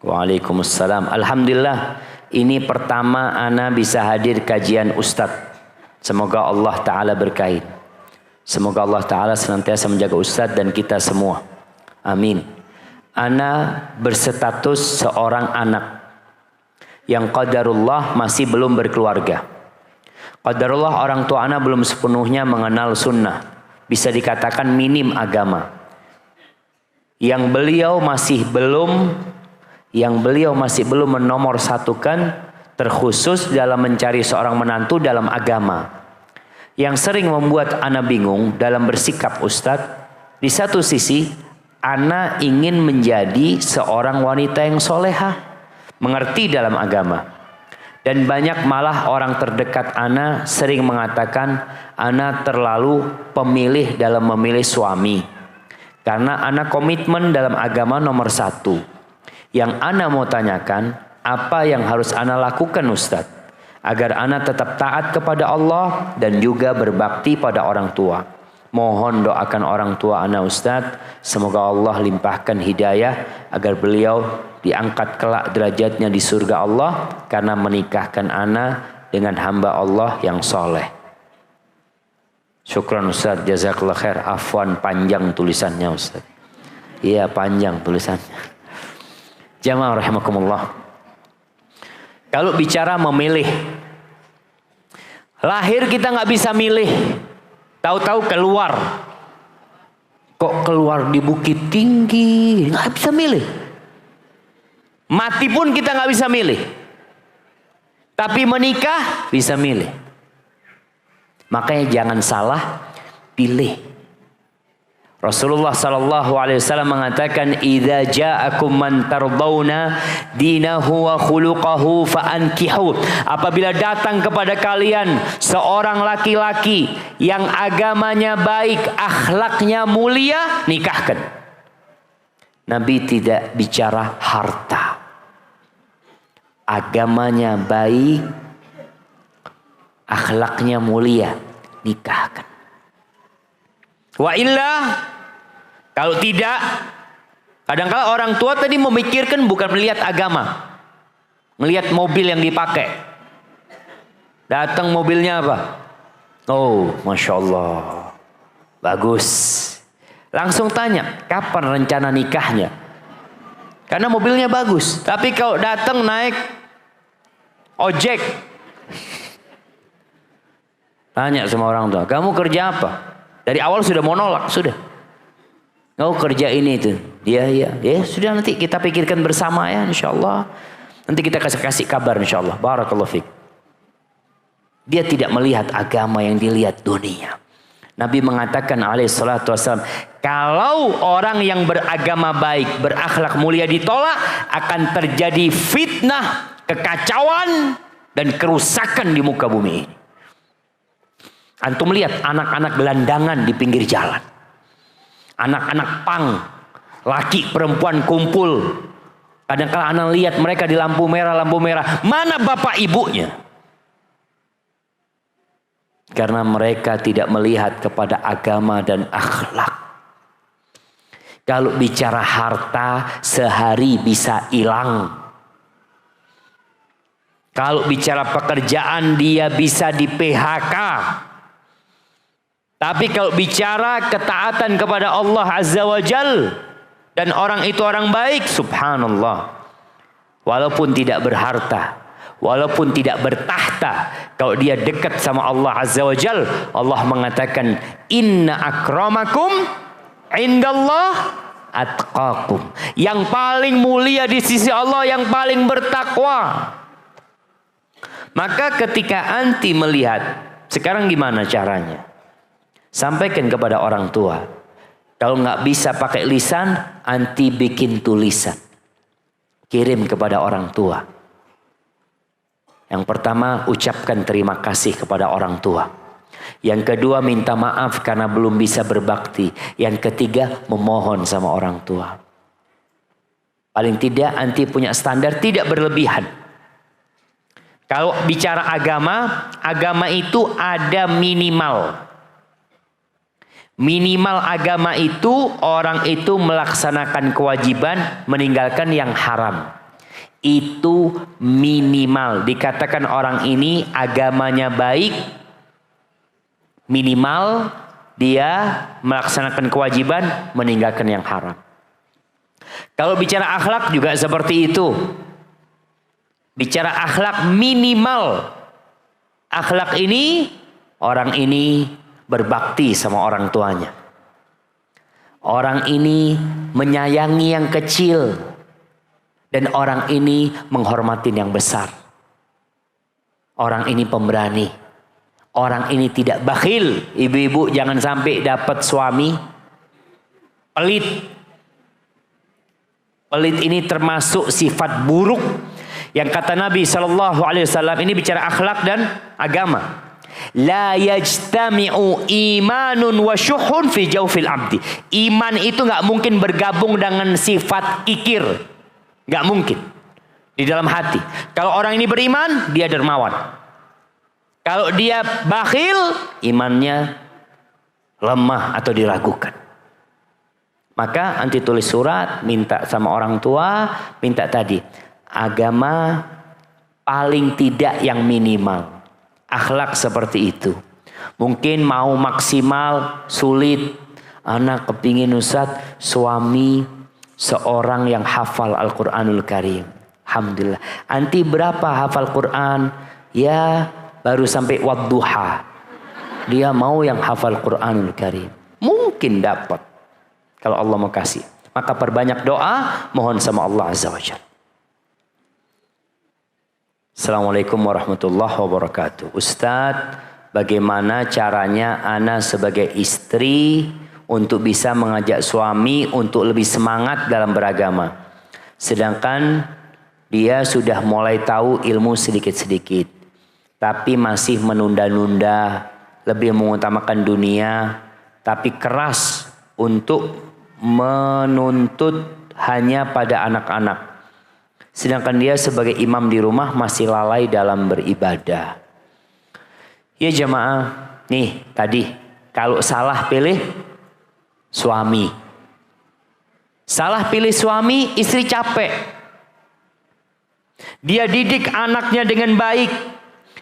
Waalaikumsalam. Alhamdulillah, ini pertama ana bisa hadir kajian Ustaz. Semoga Allah Ta'ala berkahi. Semoga Allah Ta'ala senantiasa menjaga Ustaz dan kita semua. Amin. Ana berstatus seorang anak yang qadarullah masih belum berkeluarga. Qadarullah orang tua ana belum sepenuhnya mengenal sunnah. Bisa dikatakan minim agama. Yang beliau masih belum menomorsatukan terkhusus dalam mencari seorang menantu dalam agama. Yang sering membuat ana bingung dalam bersikap Ustadz. Di satu sisi, ana ingin menjadi seorang wanita yang solehah, mengerti dalam agama. Dan banyak malah orang terdekat ana sering mengatakan ana terlalu pemilih dalam memilih suami. Karena ana komitmen dalam agama nomor 1. Yang ana mau tanyakan, apa yang harus ana lakukan Ustadz? Agar ana tetap taat kepada Allah dan juga berbakti pada orang tua. Mohon doakan orang tua ana Ustadz. Semoga Allah limpahkan hidayah agar beliau diangkat kelak derajatnya di surga Allah karena menikahkan ana dengan hamba Allah yang soleh. Syukran Ustaz, jazakallah khair. Afwan, panjang tulisannya Ustaz. Iya, panjang tulisannya. Jamaah rahimakumullah. Kalau bicara memilih, lahir kita nggak bisa milih. Tahu-tahu keluar. Kok keluar di bukit tinggi? Nggak bisa milih. Mati pun kita nggak bisa milih. Tapi menikah bisa milih. Makanya jangan salah pilih. Rasulullah sallallahu alaihi wasallam mengatakan, "Idza ja'akum man tardawna dinahu wa khuluquhu fa'ankihu." Apabila datang kepada kalian seorang laki-laki yang agamanya baik, akhlaknya mulia, nikahkan. Nabi tidak bicara harta. Agamanya baik, akhlaknya mulia, nikahkan. Wa illa, kalau tidak, kadang-kala orang tua tadi memikirkan bukan melihat agama, melihat mobil yang dipakai. Datang mobilnya apa? Oh, Masya Allah, bagus. Langsung tanya, kapan rencana nikahnya? Karena mobilnya bagus. Tapi kalau datang naik ojek, tanya sama orang tua, kamu kerja apa? Dari awal sudah mau nolak, sudah. Kau kerja ini itu. Ya, sudah, nanti kita pikirkan bersama ya, insya Allah. Nanti kita kasih kabar insya Allah. Barakallahu fiik. Dia tidak melihat agama, yang dilihat dunia. Nabi mengatakan alaihi salatu wassalam, kalau orang yang beragama baik, berakhlak mulia ditolak, akan terjadi fitnah, kekacauan, dan kerusakan di muka bumi ini. Antum lihat anak-anak gelandangan di pinggir jalan. Anak-anak pang, laki perempuan kumpul. Kadang-kala anak lihat mereka di lampu merah. Mana bapak ibunya? Karena mereka tidak melihat kepada agama dan akhlak. Kalau bicara harta, sehari bisa hilang. Kalau bicara pekerjaan, dia bisa di PHK. Tapi kalau bicara ketaatan kepada Allah Azza wa Jal, dan orang itu orang baik, subhanallah, walaupun tidak berharta, walaupun tidak bertahta, kalau dia dekat sama Allah Azza wa Jal, Allah mengatakan, inna akramakum indallah atqakum. Yang paling mulia di sisi Allah, yang paling bertakwa. Maka ketika anti melihat, sekarang gimana caranya? Sampaikan kepada orang tua. Kalau nggak bisa pakai lisan, anti bikin tulisan. Kirim kepada orang tua. Yang pertama, ucapkan terima kasih kepada orang tua. Yang kedua, minta maaf karena belum bisa berbakti. Yang ketiga, memohon sama orang tua. Paling tidak anti punya standar tidak berlebihan. Kalau bicara agama, agama itu ada minimal. Minimal agama itu orang itu melaksanakan kewajiban, meninggalkan yang haram. Itu minimal. Dikatakan orang ini agamanya baik, minimal dia melaksanakan kewajiban, meninggalkan yang haram. Kalau bicara akhlak juga seperti itu. Bicara akhlak minimal. Akhlak ini, orang ini berbakti sama orang tuanya. Orang ini menyayangi yang kecil. Dan orang ini menghormati yang besar. Orang ini pemberani. Orang ini tidak bakhil. Ibu-ibu jangan sampai dapat suami pelit. Pelit ini termasuk sifat buruk. Yang kata Nabi SAW, ini bicara akhlak dan agama. La yajtami'u imanun wa syuhun fi jawfil abdi. Iman itu nggak mungkin bergabung dengan sifat kikir, nggak mungkin di dalam hati. Kalau orang ini beriman, dia dermawan. Kalau dia bakhil, imannya lemah atau diragukan. Maka anti tulis surat, minta sama orang tua, minta tadi agama paling tidak yang minimal. Akhlak seperti itu. Mungkin mau maksimal, sulit. Anak kepingin Ustaz, suami seorang yang hafal Al-Quranul Karim. Alhamdulillah. Anti berapa hafal Quran? Ya baru sampai wadduha. Dia mau yang hafal Quranul Karim. Mungkin dapat. Kalau Allah mau kasih. Maka perbanyak doa. Mohon sama Allah Azza wa Jalla. Assalamualaikum warahmatullahi wabarakatuh. Ustadz, bagaimana caranya ana sebagai istri untuk bisa mengajak suami untuk lebih semangat dalam beragama. Sedangkan dia sudah mulai tahu ilmu sedikit-sedikit. Tapi masih menunda-nunda, lebih mengutamakan dunia. Tapi keras untuk menuntut hanya pada anak-anak. Sedangkan dia sebagai imam di rumah masih lalai dalam beribadah. Ya jamaah, nih tadi kalau salah pilih suami. Salah pilih suami, istri capek. Dia didik anaknya dengan baik.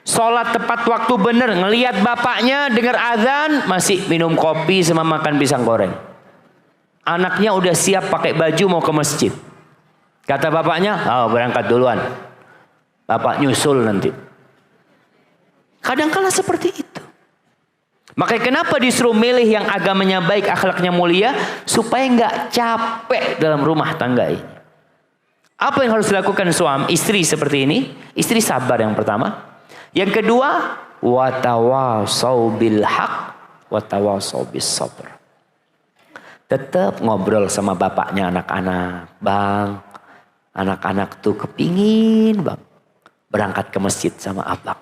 Sholat tepat waktu benar. Ngelihat bapaknya dengar azan masih minum kopi sama makan pisang goreng. Anaknya udah siap pakai baju mau ke masjid. Kata bapaknya, oh berangkat duluan. Bapak nyusul nanti. Kadang-kala seperti itu. Makanya kenapa disuruh milih yang agamanya baik, akhlaknya mulia, supaya nggak capek dalam rumah tangga ini. Apa yang harus dilakukan suami, istri seperti ini? Istri sabar yang pertama. Yang kedua, watawasau bil haq, watawasau bis sabr. Tetap ngobrol sama bapaknya anak-anak, bang. Anak-anak tuh kepingin bang berangkat ke masjid sama abang.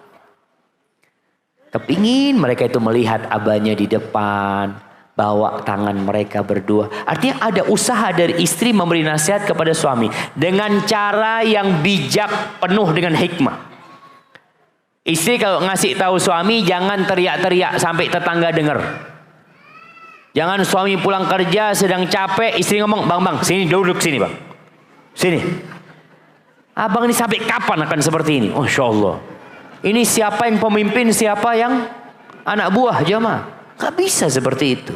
Kepingin mereka itu melihat abahnya di depan, bawa tangan mereka berdua. Artinya ada usaha dari istri memberi nasihat kepada suami dengan cara yang bijak, penuh dengan hikmah. Istri kalau ngasih tahu suami jangan teriak-teriak sampai tetangga dengar. Jangan suami pulang kerja sedang capek, istri ngomong, bang sini duduk sini bang. Sini. Abang ini sampai kapan akan seperti ini? Masya Allah. Ini siapa yang pemimpin, siapa yang anak buah jamaah. Gak bisa seperti itu.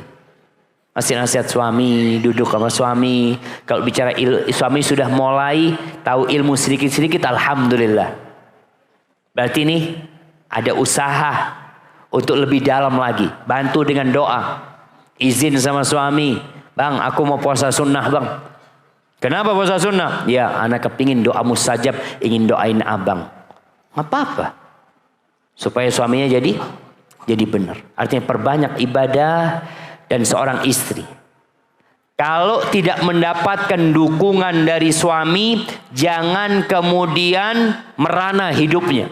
Masih nasihat suami, duduk sama suami. Kalau bicara suami sudah mulai tahu ilmu sedikit-sedikit, alhamdulillah. Berarti ini ada usaha untuk lebih dalam lagi. Bantu dengan doa. Izin sama suami. Bang, aku mau puasa sunnah bang. Kenapa puasa sunnah? Ya, anak kepingin doa mustajab, ingin doain abang. Nggak apa-apa. Supaya suaminya jadi benar. Artinya perbanyak ibadah dan seorang istri. Kalau tidak mendapatkan dukungan dari suami, jangan kemudian merana hidupnya.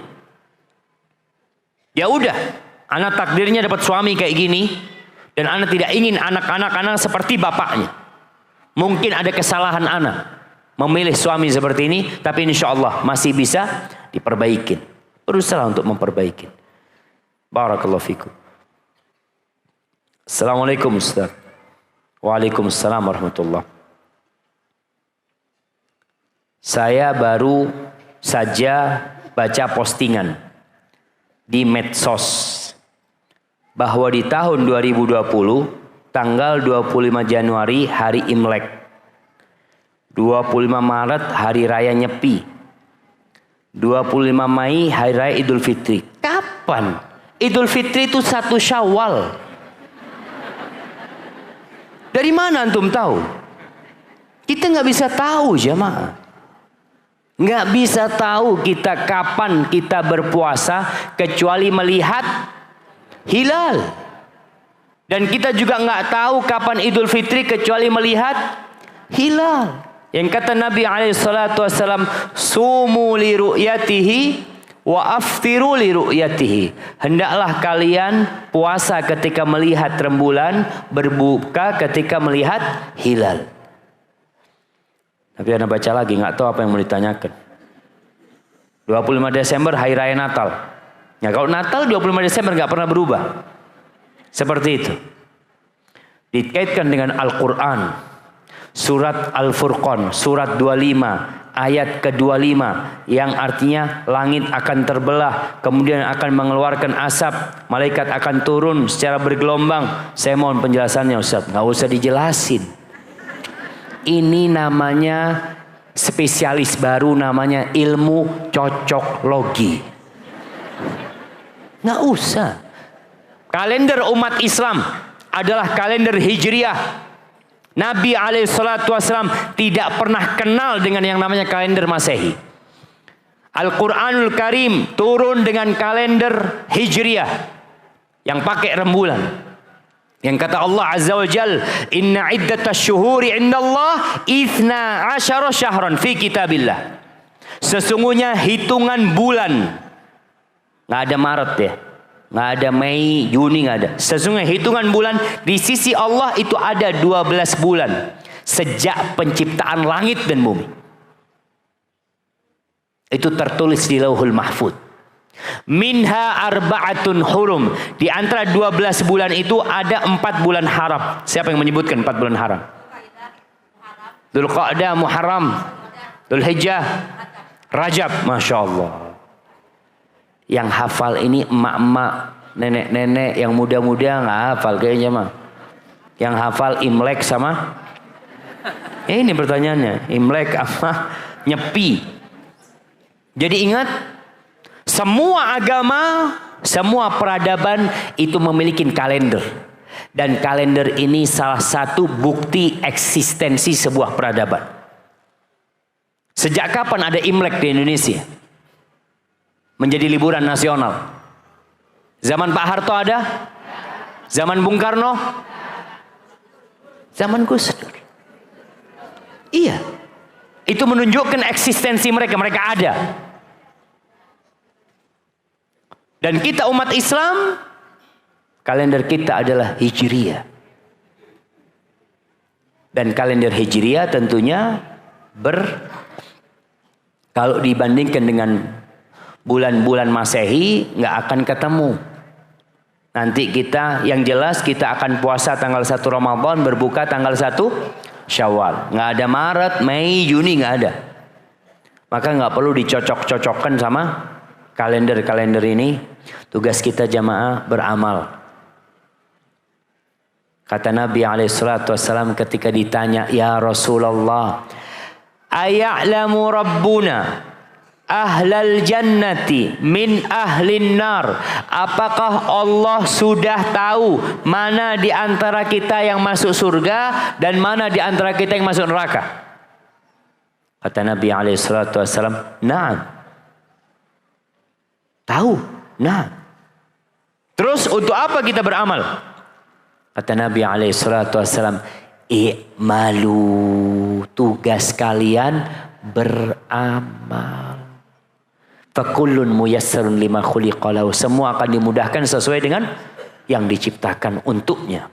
Ya udah, anak takdirnya dapat suami kayak gini, dan anak tidak ingin anak-anak seperti bapaknya. Mungkin ada kesalahan anak memilih suami seperti ini, tapi insya Allah masih bisa diperbaikin. Berusaha untuk memperbaiki. Barakallahu fikum. Assalamualaikum Ustaz. Waalaikumsalam warahmatullah. Saya baru saja baca postingan di medsos bahwa di tahun 2020 tanggal 25 Januari hari Imlek, 25 Maret hari raya Nyepi, 25 Mei hari raya Idul Fitri. Kapan? Idul Fitri itu 1 Syawal. Dari mana antum tahu? Kita nggak bisa tahu jamaah. Nggak bisa tahu kita kapan kita berpuasa kecuali melihat hilal. Dan kita juga nggak tahu kapan Idul Fitri kecuali melihat hilal. Yang kata Nabi SAW, sumu li ru'yatihi wa aftiru li ru'yatihi. Hendaklah kalian puasa ketika melihat rembulan, berbuka ketika melihat hilal. Tapi Anda baca lagi, nggak tahu apa yang mau ditanyakan. 25 Desember hari raya Natal. Ya kalau Natal 25 Desember nggak pernah berubah. Seperti itu. Dikaitkan dengan Al-Quran. Surat Al-Furqan, surat 25, ayat ke-25, yang artinya langit akan terbelah, kemudian akan mengeluarkan asap, malaikat akan turun secara bergelombang. Saya mohon penjelasannya Ustaz. Nggak usah dijelasin. Ini namanya spesialis baru, namanya ilmu cocoklogi. Nggak usah. Kalender umat Islam adalah kalender Hijriah. Nabi SAW tidak pernah kenal dengan yang namanya kalender Masehi. Al-Quranul Karim turun dengan kalender Hijriah yang pakai rembulan. Yang kata Allah Azza wa Jal, inna iddatas syuhuri indallah 12 syahran fi kitabillah. Sesungguhnya hitungan bulan, nggak ada Maret ya, nggak ada Mei, Juni, nggak ada. Sesungguhnya hitungan bulan di sisi Allah itu ada 12 bulan sejak penciptaan langit dan bumi. Itu tertulis di Lauhul Mahfuz. Minha arba'atun hurum. Di antara 12 bulan itu ada 4 bulan haram. Siapa yang menyebutkan 4 bulan haram? Dzulqa'dah, Muharram, Dzulhijjah, Rajab. Masya Allah. Yang hafal ini emak-emak, nenek-nenek, yang muda-muda nggak hafal kayaknya mah. Yang hafal Imlek sama ini pertanyaannya, Imlek apa Nyepi. Jadi ingat, semua agama, semua peradaban itu memiliki kalender. Dan kalender ini salah satu bukti eksistensi sebuah peradaban. Sejak kapan ada Imlek di Indonesia? Menjadi liburan nasional. Zaman Pak Harto ada? Zaman Bung Karno? Zaman Gus Dur. Iya. Itu menunjukkan eksistensi mereka. Mereka ada. Dan kita umat Islam, kalender kita adalah Hijriyah. Dan kalender Hijriyah tentunya kalau dibandingkan dengan bulan-bulan Masehi nggak akan ketemu. Nanti kita, yang jelas kita akan puasa tanggal 1 Ramadan, berbuka tanggal 1 Syawal. Nggak ada Maret, Mei, Juni, nggak ada. Maka nggak perlu dicocok-cocokkan sama kalender-kalender ini. Tugas kita jamaah beramal. Kata Nabi SAW ketika ditanya, ya Rasulullah, aya'lamu Rabbuna ahlal jannati min ahlin nar. Apakah Allah sudah tahu mana di antara kita yang masuk surga dan mana di antara kita yang masuk neraka? Kata Nabi SAW, na'am. Tahu, na'am. Terus untuk apa kita beramal? Kata Nabi SAW, i'malu, tugas kalian beramal. Fakullun muyassarun lima khuliqa lahu. Semua akan dimudahkan sesuai dengan yang diciptakan untuknya.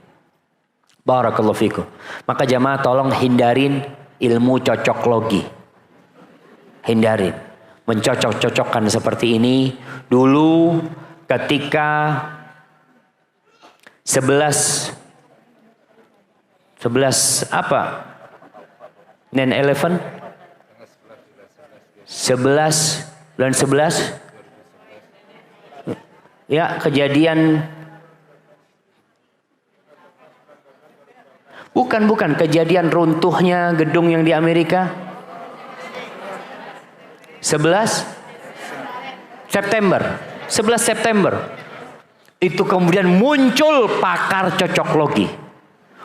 Barakallahu fikum. Maka jamaah tolong hindarin ilmu cocoklogi. Hindarin. Mencocok-cocokkan seperti ini. Dulu ketika 11 apa? 9/11 11 bulan 11 ya, kejadian bukan kejadian runtuhnya gedung yang di Amerika 11 September itu kemudian muncul pakar cocoklogi.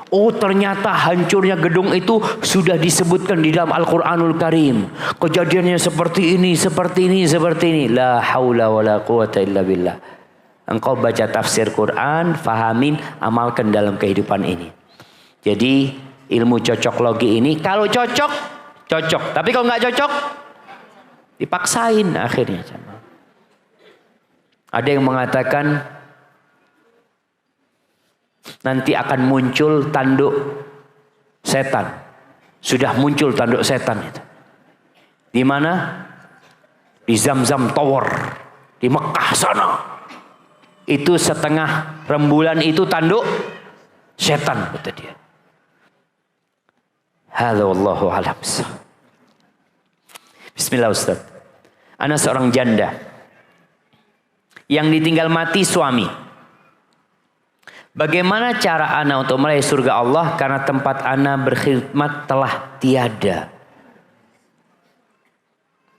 Oh, ternyata hancurnya gedung itu sudah disebutkan di dalam Al-Quranul Karim. Kejadiannya seperti ini. La haula wa la quwata illa billah. Engkau baca tafsir Quran, fahamin, amalkan dalam kehidupan ini. Jadi ilmu cocoklogi ini, kalau cocok. Tapi kalau nggak cocok, dipaksain akhirnya. Ada yang mengatakan, nanti akan muncul tanduk setan. Sudah muncul tanduk setan itu. Di mana? Di Zamzam Tower di Mekah sana. Itu setengah rembulan itu tanduk setan, kata dia. Hadza wallahu a'lam. Bismillah Ustaz. Ana seorang janda yang ditinggal mati suami. Bagaimana cara ana untuk meraih surga Allah karena tempat ana berkhidmat telah tiada?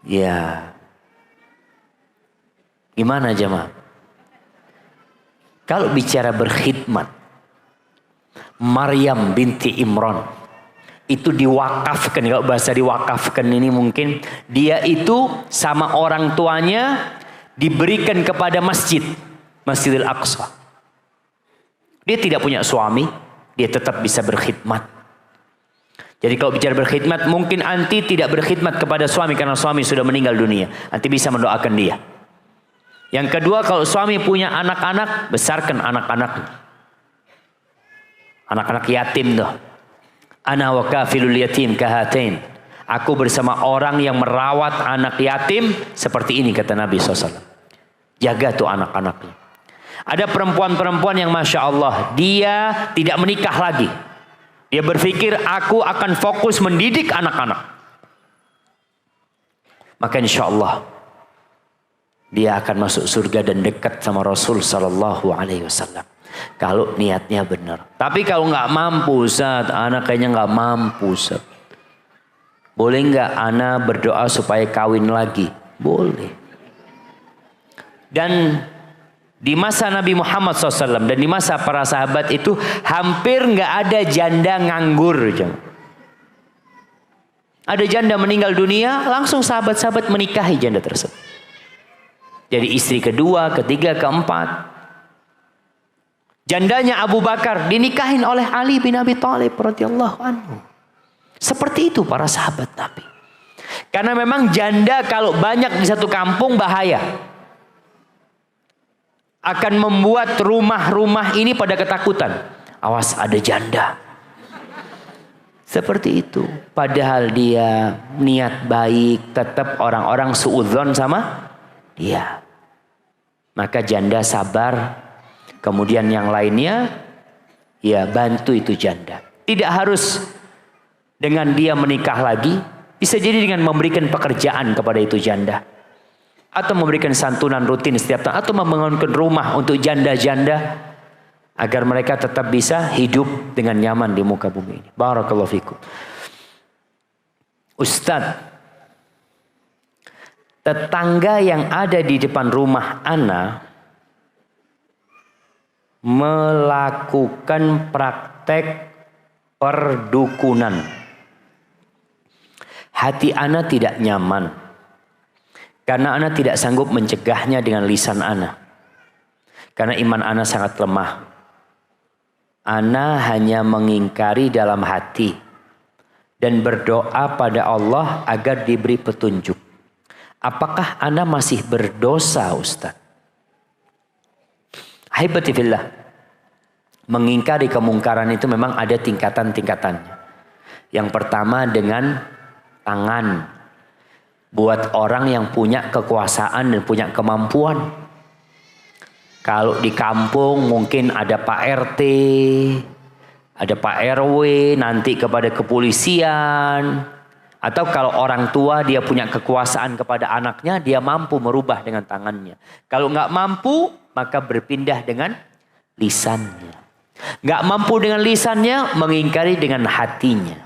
Ya. Gimana jemaah? Kalau bicara berkhidmat, Maryam binti Imran itu diwakafkan. Kalau bahasa diwakafkan ini mungkin dia itu sama orang tuanya diberikan kepada Masjidil Aqsa. Dia tidak punya suami, dia tetap bisa berkhidmat. Jadi kalau bicara berkhidmat, mungkin anti tidak berkhidmat kepada suami karena suami sudah meninggal dunia. Anti bisa mendoakan dia. Yang kedua, kalau suami punya anak-anak, besarkan anak-anak. Anak-anak yatim tuh. Ana wa kafilul yatim kahatain. Aku bersama orang yang merawat anak yatim seperti ini, kata Nabi SAW. Jaga tuh anak-anaknya. Ada perempuan-perempuan yang Masya Allah, dia tidak menikah lagi. Dia berpikir, aku akan fokus mendidik anak-anak. Maka insya Allah dia akan masuk surga dan dekat sama Rasul Sallallahu Alaihi Wasallam. Kalau niatnya benar. Tapi kalau nggak mampu, Ustaz, anak kayaknya nggak mampu, Ustaz. Boleh nggak ana berdoa supaya kawin lagi? Boleh. Dan di masa Nabi Muhammad SAW dan di masa para sahabat itu hampir nggak ada janda nganggur. Ada janda meninggal dunia, langsung sahabat-sahabat menikahi janda tersebut. Jadi istri kedua, ketiga, keempat. Jandanya Abu Bakar dinikahin oleh Ali bin Abi Thalib radhiyallahu anhu. Seperti itu para sahabat Nabi. Karena memang janda kalau banyak di satu kampung bahaya. Akan membuat rumah-rumah ini pada ketakutan. Awas ada janda. Seperti itu. Padahal dia niat baik, tetap orang-orang suudzon sama dia. Maka janda sabar. Kemudian yang lainnya, ya bantu itu janda. Tidak harus dengan dia menikah lagi. Bisa jadi dengan memberikan pekerjaan kepada itu janda. Atau memberikan santunan rutin setiap tahun. Atau membangunkan rumah untuk janda-janda. Agar mereka tetap bisa hidup dengan nyaman di muka bumi ini. Barakallahu fikum. Ustadz, tetangga yang ada di depan rumah ana melakukan praktek perdukunan. Hati ana tidak nyaman. Karena ana tidak sanggup mencegahnya dengan lisan ana. Karena iman ana sangat lemah. Ana hanya mengingkari dalam hati. Dan berdoa pada Allah agar diberi petunjuk. Apakah ana masih berdosa, Ustaz? Ahibati fillah. Mengingkari kemungkaran itu memang ada tingkatan-tingkatannya. Yang pertama dengan tangan. Buat orang yang punya kekuasaan dan punya kemampuan. Kalau di kampung mungkin ada Pak RT, ada Pak RW, nanti kepada kepolisian. Atau kalau orang tua dia punya kekuasaan kepada anaknya, dia mampu merubah dengan tangannya. Kalau nggak mampu, maka berpindah dengan lisannya. Nggak mampu dengan lisannya, mengingkari dengan hatinya.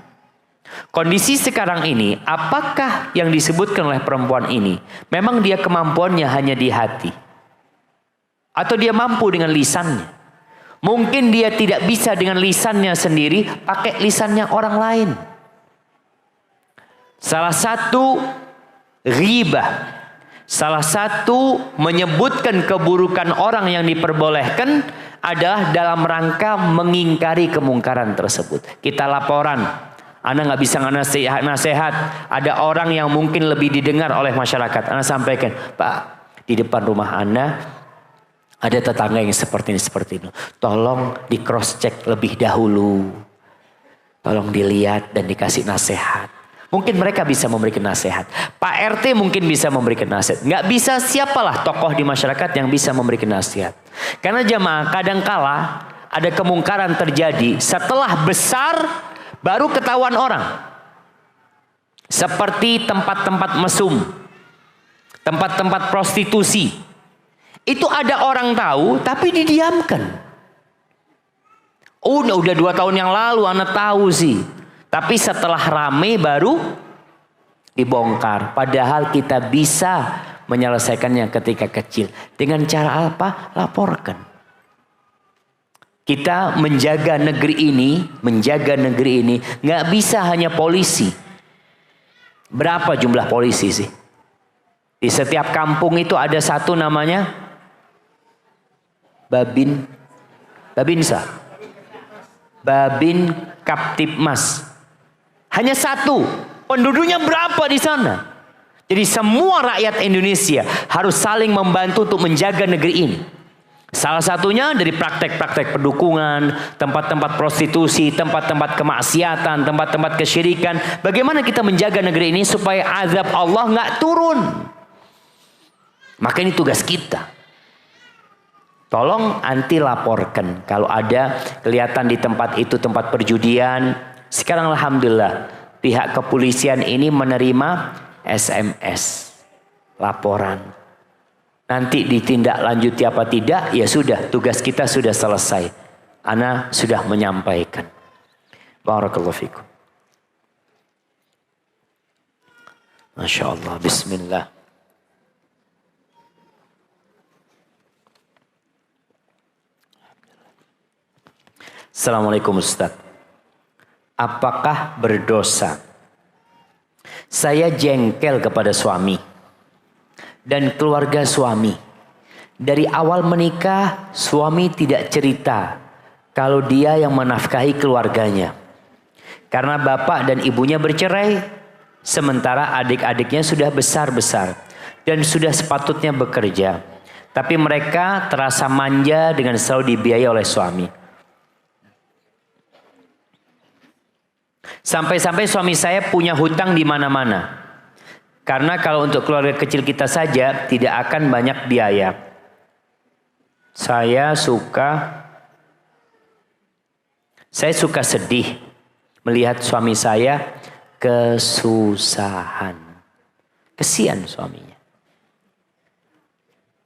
Kondisi sekarang ini, apakah yang disebutkan oleh perempuan ini, memang dia kemampuannya hanya di hati? Atau dia mampu dengan lisannya? Mungkin dia tidak bisa dengan lisannya sendiri, pakai lisannya orang lain. Salah satu ghibah, salah satu menyebutkan keburukan orang yang diperbolehkan adalah dalam rangka mengingkari kemungkaran tersebut. Kita laporan, Anda nggak bisa nasihat, ada orang yang mungkin lebih didengar oleh masyarakat. Anda sampaikan, Pak, di depan rumah Anda ada tetangga yang seperti ini. Tolong di cross check lebih dahulu. Tolong dilihat dan dikasih nasihat. Mungkin mereka bisa memberikan nasihat. Pak RT mungkin bisa memberikan nasihat. Nggak bisa, siapalah tokoh di masyarakat yang bisa memberikan nasihat. Karena jamaah kadangkala ada kemungkaran terjadi setelah besar, baru ketahuan orang. Seperti tempat-tempat mesum, tempat-tempat prostitusi. Itu ada orang tahu tapi didiamkan. Udah 2 tahun yang lalu anak tahu sih. Tapi setelah rame baru dibongkar. Padahal kita bisa menyelesaikannya ketika kecil. Dengan cara apa? Laporkan. Kita menjaga negeri ini nggak bisa hanya polisi. Berapa jumlah polisi sih? Di setiap kampung itu ada satu namanya Babinsa. Babin Kaptipmas. Hanya satu. Penduduknya berapa di sana? Jadi semua rakyat Indonesia harus saling membantu untuk menjaga negeri ini. Salah satunya dari praktek-praktek pendukungan, tempat-tempat prostitusi, tempat-tempat kemaksiatan, tempat-tempat kesyirikan. Bagaimana kita menjaga negeri ini supaya azab Allah nggak turun? Maka ini tugas kita. Tolong anti laporkan kalau ada kelihatan di tempat itu tempat perjudian. Sekarang alhamdulillah pihak kepolisian ini menerima SMS laporan. Nanti ditindaklanjuti apa tidak, ya sudah, tugas kita sudah selesai. Ana sudah menyampaikan. Barakallahu fikum. Masya Allah, bismillah. Assalamualaikum Ustaz. Apakah berdosa saya jengkel kepada suami dan keluarga suami? Dari awal menikah, suami tidak cerita kalau dia yang menafkahi keluarganya. Karena bapak dan ibunya bercerai, sementara adik-adiknya sudah besar-besar dan sudah sepatutnya bekerja. Tapi mereka terasa manja dengan selalu dibiayai oleh suami. Sampai-sampai suami saya punya hutang di mana-mana. Karena kalau untuk keluarga kecil kita saja tidak akan banyak biaya. Saya suka sedih melihat suami saya kesusahan. Kesian suaminya.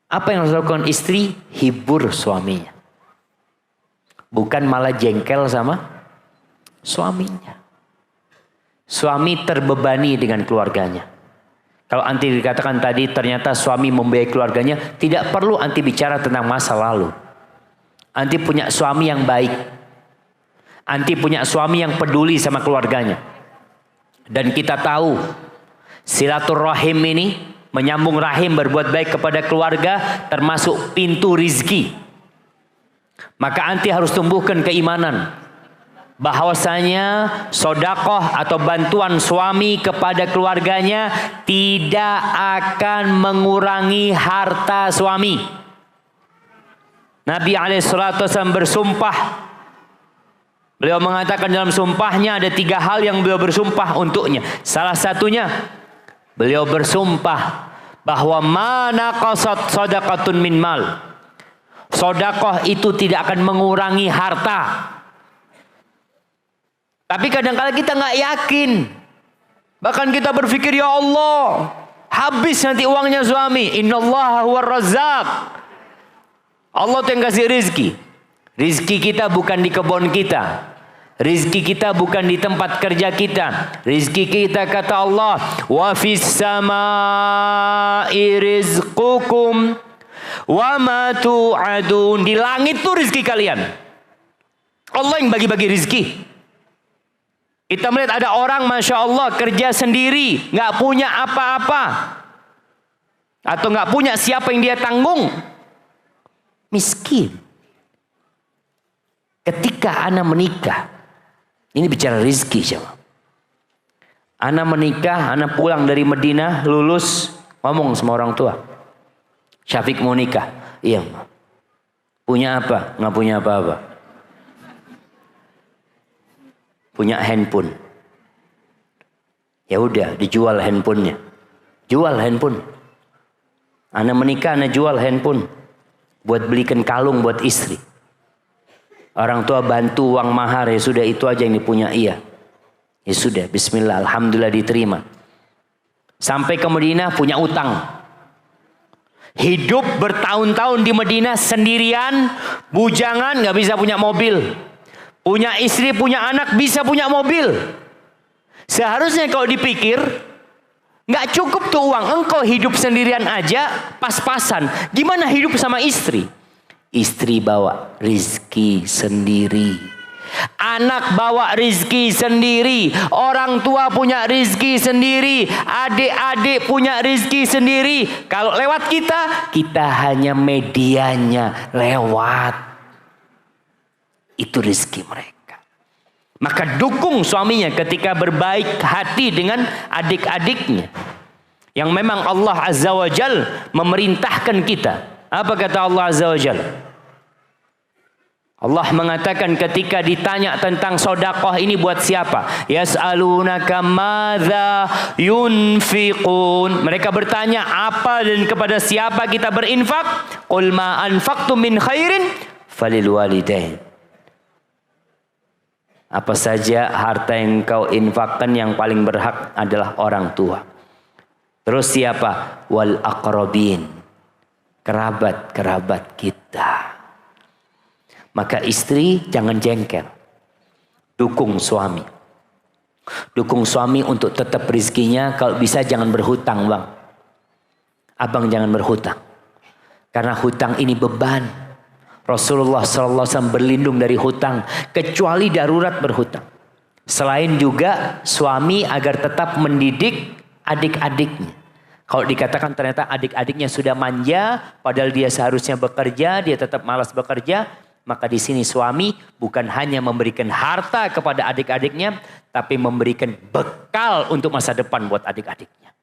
Apa yang harus dilakukan istri? Hibur suaminya. Bukan malah jengkel sama suaminya. Suami terbebani dengan keluarganya. Kalau anti dikatakan tadi ternyata suami membiayai keluarganya, tidak perlu anti bicara tentang masa lalu. Anti punya suami yang baik. Anti punya suami yang peduli sama keluarganya. Dan kita tahu silaturahim ini, menyambung rahim, berbuat baik kepada keluarga, termasuk pintu rizki. Maka anti harus tumbuhkan keimanan. Bahwasanya sodakoh atau bantuan suami kepada keluarganya tidak akan mengurangi harta suami. Nabi SAW bersumpah. Beliau mengatakan dalam sumpahnya ada 3 hal yang beliau bersumpah untuknya. Salah satunya beliau bersumpah bahwa mana qasat sadaqatun min mal. Sodakoh itu tidak akan mengurangi harta. Tapi kadang-kadang kita nggak yakin. Bahkan kita berpikir, ya Allah, habis nanti uangnya suami. Innallaha huwar razzaq. Allah tuh yang kasih rizki. Rizki kita bukan di kebun kita. Rizki kita bukan di tempat kerja kita. Rizki kita kata Allah, wa fis samai rizqukum wa ma tu'adun. Di langit tuh rizki kalian. Allah yang bagi-bagi rizki. Kita melihat ada orang Masya Allah kerja sendiri, nggak punya apa-apa. Atau nggak punya siapa yang dia tanggung. Miskin. Ketika anak menikah, ini bicara rizki siapa? Anak menikah, anak pulang dari Madinah, lulus, ngomong sama orang tua. Syafiq mau nikah. Iya. Punya apa? Nggak punya apa-apa. Punya handphone. Ya udah, dijual handphonenya. Jual handphone. Anak menikah, anak jual handphone. Buat belikan kalung buat istri. Orang tua bantu uang mahar, ya sudah itu aja yang dipunya ia. Ya sudah, bismillah, alhamdulillah diterima. Sampai ke Madinah punya utang. Hidup bertahun-tahun di Madinah sendirian, bujangan, nggak bisa punya mobil. Punya istri, punya anak, bisa punya mobil. Seharusnya kalau dipikir, nggak cukup tuh uang. Engkau hidup sendirian aja, pas-pasan. Gimana hidup sama istri? Istri bawa rizki sendiri. Anak bawa rizki sendiri. Orang tua punya rizki sendiri. Adik-adik punya rizki sendiri. Kalau lewat kita, kita hanya medianya lewat. Itu rizki mereka. Maka dukung suaminya ketika berbaik hati dengan adik-adiknya. Yang memang Allah Azza wa Jal memerintahkan kita. Apa kata Allah Azza wa Jal? Allah mengatakan ketika ditanya tentang sodakoh ini buat siapa? Yas'alunaka madza yunfiqun. Mereka bertanya apa dan kepada siapa kita berinfak? Qul ma anfaqtum min khairin falil walidain. Apa saja harta yang kau infakkan yang paling berhak adalah orang tua. Terus siapa? Wal aqrabin. Kerabat-kerabat kita. Maka istri jangan jengkel. Dukung suami. Dukung suami untuk tetap rizkinya. Kalau bisa jangan berhutang, bang. Abang jangan berhutang. Karena hutang ini beban. Rasulullah SAW berlindung dari hutang. Kecuali darurat berhutang. Selain juga suami agar tetap mendidik adik-adiknya. Kalau dikatakan ternyata adik-adiknya sudah manja. Padahal dia seharusnya bekerja. Dia tetap malas bekerja. Maka di sini suami bukan hanya memberikan harta kepada adik-adiknya, tapi memberikan bekal untuk masa depan buat adik-adiknya.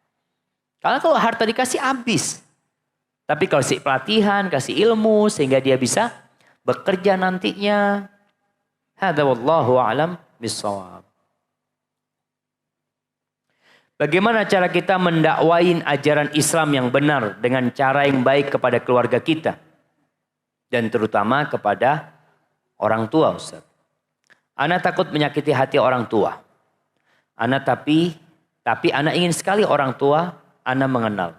Karena kalau harta dikasih habis. Tapi kalau kasih pelatihan, kasih ilmu sehingga dia bisa bekerja nantinya. Hadza wallahu a'lam bissawab. Bagaimana cara kita mendakwain ajaran Islam yang benar dengan cara yang baik kepada keluarga kita? Dan terutama kepada orang tua, Ustaz. Ana takut menyakiti hati orang tua. Ana tapi ana ingin sekali orang tua ana mengenal.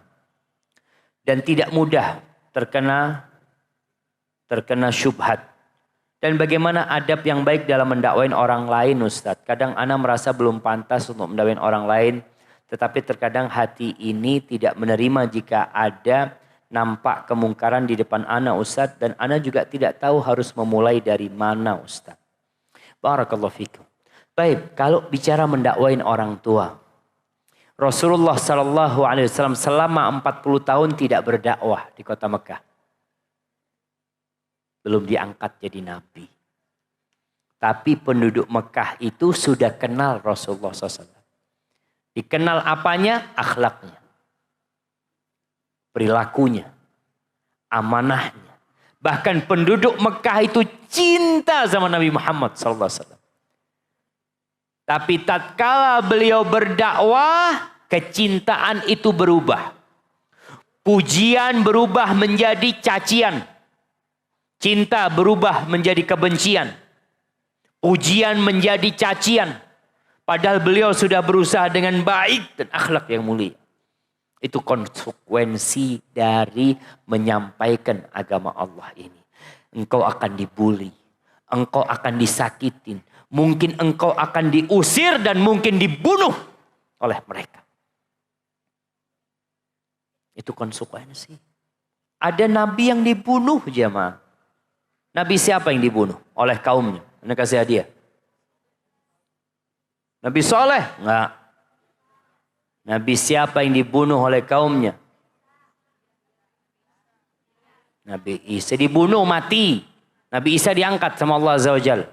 Dan tidak mudah terkena syubhat. Dan bagaimana adab yang baik dalam mendakwain orang lain, Ustaz. Kadang ana merasa belum pantas untuk mendakwain orang lain. Tetapi terkadang hati ini tidak menerima jika ada nampak kemungkaran di depan ana, Ustaz. Dan ana juga tidak tahu harus memulai dari mana, Ustaz. Barakallahu fikum. Baik, kalau bicara mendakwain orang tua. Rasulullah SAW selama 40 tahun tidak berdakwah di kota Mekah. Belum diangkat jadi nabi. Tapi penduduk Mekah itu sudah kenal Rasulullah SAW. Dikenal apanya? Akhlaknya. Perilakunya, amanahnya. Bahkan penduduk Mekah itu cinta sama Nabi Muhammad SAW. Tapi tatkala beliau berdakwah, kecintaan itu berubah. Pujian berubah menjadi cacian. Cinta berubah menjadi kebencian. Pujian menjadi cacian. Padahal beliau sudah berusaha dengan baik dan akhlak yang mulia. Itu konsekuensi dari menyampaikan agama Allah ini. Engkau akan dibully. Engkau akan disakitin. Mungkin engkau akan diusir dan mungkin dibunuh oleh mereka. Itu konsekuensi. Ada nabi yang dibunuh, jemaah. Nabi siapa yang dibunuh? Oleh kaumnya. Anda kasih hadiah. Nabi Soleh? Enggak. Nabi siapa yang dibunuh oleh kaumnya? Nabi Isa dibunuh, mati. Nabi Isa diangkat sama Allah Azza wa Jalla.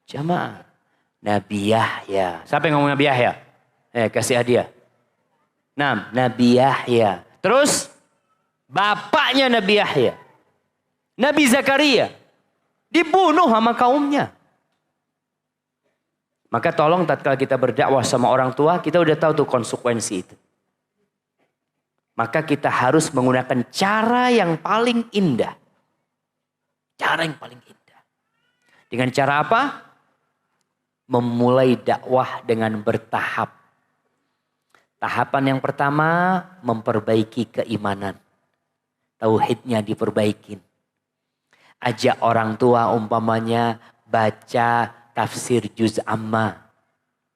Jamaah. Nabi Yahya. Siapa yang ngomong Nabi Yahya? Kasih hadiah. Nah, Nabi Yahya. Terus bapaknya Nabi Yahya. Nabi Zakaria. Dibunuh sama kaumnya. Maka tolong tatkala kita berdakwah sama orang tua, kita udah tahu tuh konsekuensi itu. Maka kita harus menggunakan cara yang paling indah. Cara yang paling indah. Dengan cara apa? memulai dakwah dengan bertahap. Tahapan yang pertama, memperbaiki keimanan. Tauhidnya diperbaikin. Ajak orang tua umpamanya baca tafsir juz amma.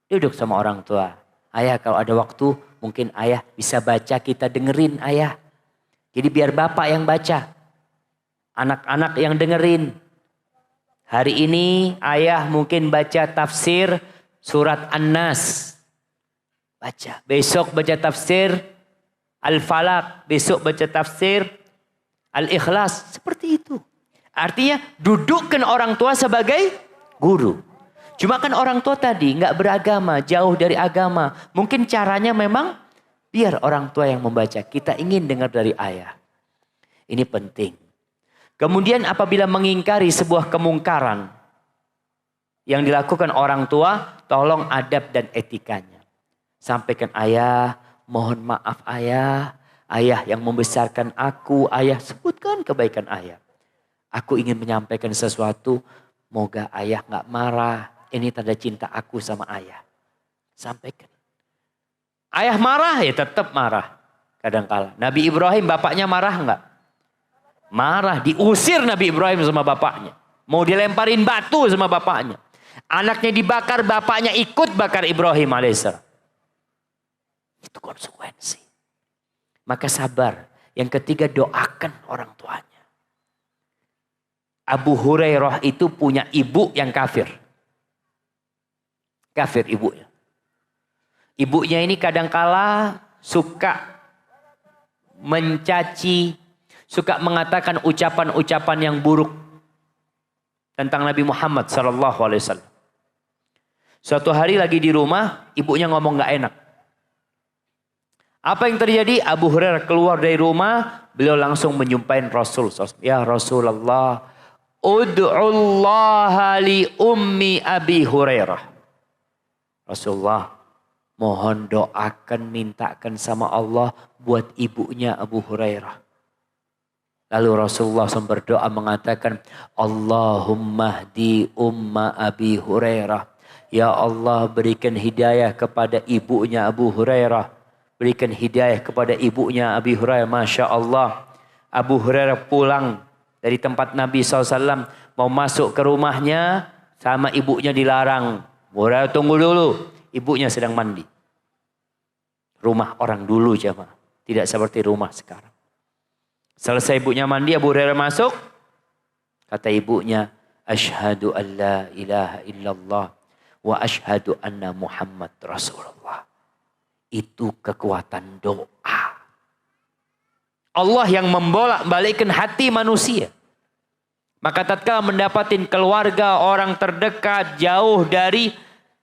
Duduk sama orang tua. Ayah kalau ada waktu mungkin ayah bisa baca, kita dengerin ayah. Jadi biar bapak yang baca. Anak-anak yang dengerin. Hari ini ayah mungkin baca tafsir surat An-Nas. Baca. Besok baca tafsir Al-Falaq. Besok baca tafsir Al-Ikhlas. Seperti itu. Artinya dudukkan orang tua sebagai guru. Cuma kan orang tua tadi nggak beragama, jauh dari agama. Mungkin caranya memang biar orang tua yang membaca. Kita ingin dengar dari ayah. Ini penting. Kemudian apabila mengingkari sebuah kemungkaran yang dilakukan orang tua, tolong adab dan etikanya. Sampaikan ayah, mohon maaf ayah. Ayah yang membesarkan aku, ayah sebutkan kebaikan ayah. Aku ingin menyampaikan sesuatu, moga ayah gak marah. Ini tanda cinta aku sama ayah. Sampaikan. Ayah marah ya tetap marah. Kadangkala. Nabi Ibrahim bapaknya marah gak? Marah, diusir Nabi Ibrahim sama bapaknya. Mau dilemparin batu sama bapaknya. Anaknya dibakar, bapaknya ikut bakar Ibrahim alaihissalam. Itu konsekuensi. Maka sabar. Yang ketiga, doakan orang tuanya. Abu Hurairah itu punya ibu yang kafir. Kafir ibunya. Ibunya ini kadangkala suka mencaci, suka mengatakan ucapan-ucapan yang buruk tentang Nabi Muhammad SAW. Suatu hari lagi di rumah, ibunya ngomong gak enak. Apa yang terjadi? Abu Hurairah keluar dari rumah, beliau langsung menyumpahin Rasul. Ya Rasulullah, ud'ullaha li ummi Abi Hurairah. Rasulullah, mohon doakan, mintakan sama Allah buat ibunya Abu Hurairah. Lalu Rasulullah SAW berdoa mengatakan, Allahumma hdi umma Abi Hurairah. Ya Allah, berikan hidayah kepada ibunya Abu Hurairah. Berikan hidayah kepada ibunya Abi Hurairah. Masya Allah. Abu Hurairah pulang dari tempat Nabi SAW. Mau masuk ke rumahnya. Sama ibunya dilarang. Hurairah tunggu dulu. Ibunya sedang mandi. Rumah orang dulu jemaah. Tidak seperti rumah sekarang. Selesai ibunya mandi, Abu Hurairah masuk. Kata ibunya. Ashhadu an la ilaha illallah. Wa ashhadu anna Muhammad Rasulullah. Itu kekuatan doa. Allah yang membolak-balikkan hati manusia. Maka tatkala mendapatin keluarga orang terdekat jauh dari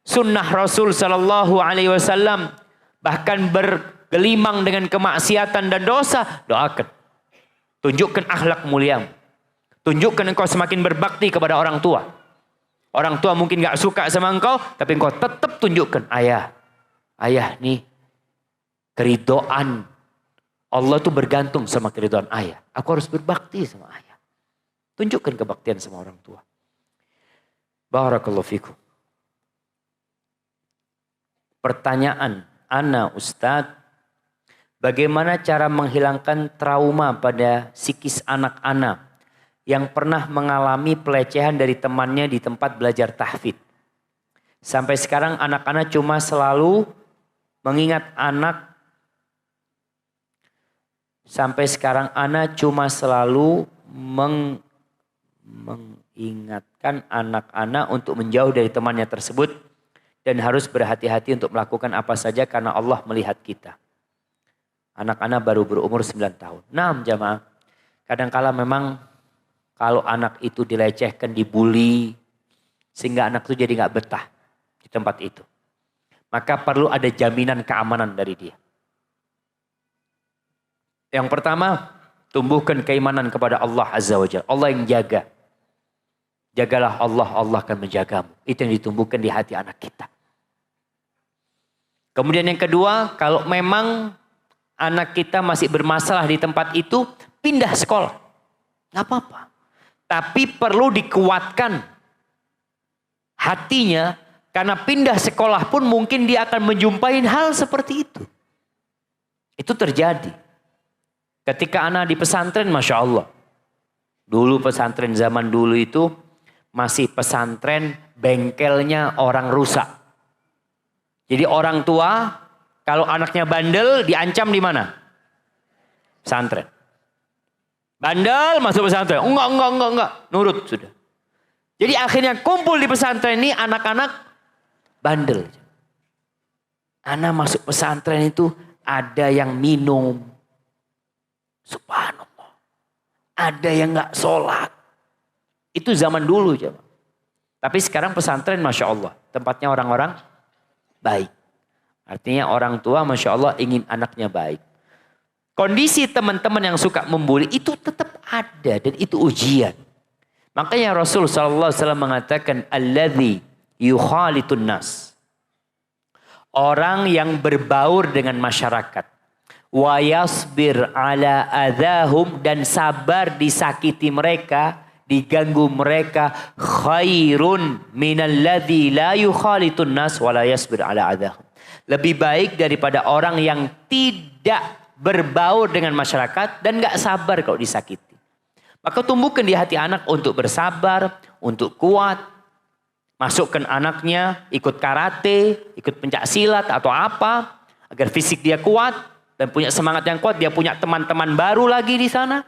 sunnah Rasul sallallahu alaihi wasallam, bahkan bergelimang dengan kemaksiatan dan dosa, doakan. Tunjukkan akhlak mulia. Tunjukkan engkau semakin berbakti kepada orang tua. Orang tua mungkin gak suka sama engkau, tapi engkau tetap tunjukkan, ayah nih, keridoan Allah itu bergantung sama keridoan ayah. Aku harus berbakti sama ayah. Tunjukkan kebaktian sama orang tua. Barakallahu fikum. Pertanyaan ana Ustadz, bagaimana cara menghilangkan trauma pada psikis anak-anak yang pernah mengalami pelecehan dari temannya di tempat belajar tahfidz? Sampai sekarang anak-anak cuma selalu mengingat mengingatkan anak-anak untuk menjauh dari temannya tersebut dan harus berhati-hati untuk melakukan apa saja karena Allah melihat kita. Anak-anak baru berumur 9 tahun. Nah, jamaah, kadangkala memang kalau anak itu dilecehkan, dibully, sehingga anak itu jadi nggak betah di tempat itu. Maka perlu ada jaminan keamanan dari dia. Yang pertama, tumbuhkan keimanan kepada Allah Azza wa Jalla. Allah yang jaga. Jagalah Allah, Allah akan menjagamu. Itu yang ditumbuhkan di hati anak kita. Kemudian yang kedua, kalau memang anak kita masih bermasalah di tempat itu, pindah sekolah. Gak apa-apa. Tapi perlu dikuatkan hatinya Karena pindah sekolah pun mungkin dia akan menjumpai hal seperti itu. Itu terjadi. Ketika anak di pesantren, Masya Allah. Dulu pesantren zaman dulu itu masih pesantren bengkelnya orang rusak. Jadi orang tua kalau anaknya bandel diancam di mana? Pesantren. Bandel masuk pesantren. Enggak. Nurut sudah. Jadi akhirnya kumpul di pesantren ini anak-anak bandel. Anak masuk pesantren itu ada yang minum. Subhanallah. Ada yang enggak sholat. Itu zaman dulu. Tapi sekarang pesantren Masya Allah. Tempatnya orang-orang baik. Artinya orang tua Masya Allah ingin anaknya baik. Kondisi teman-teman yang suka membuli itu tetap ada dan itu ujian. Makanya Rasul SAW mengatakan alladzi yukhalitun nas. Orang yang berbaur dengan masyarakat. Wa yasbir ala adahum dan sabar disakiti mereka, diganggu mereka, khairun minalladzi la yukhalitun nas wa la yasbir ala adahum. Lebih baik daripada orang yang tidak berbaur dengan masyarakat dan gak sabar kalau disakiti. Maka tumbuhkan di hati anak untuk bersabar, untuk kuat. Masukkan anaknya ikut karate, ikut pencak silat atau apa. Agar fisik dia kuat dan punya semangat yang kuat. Dia punya teman-teman baru lagi di sana.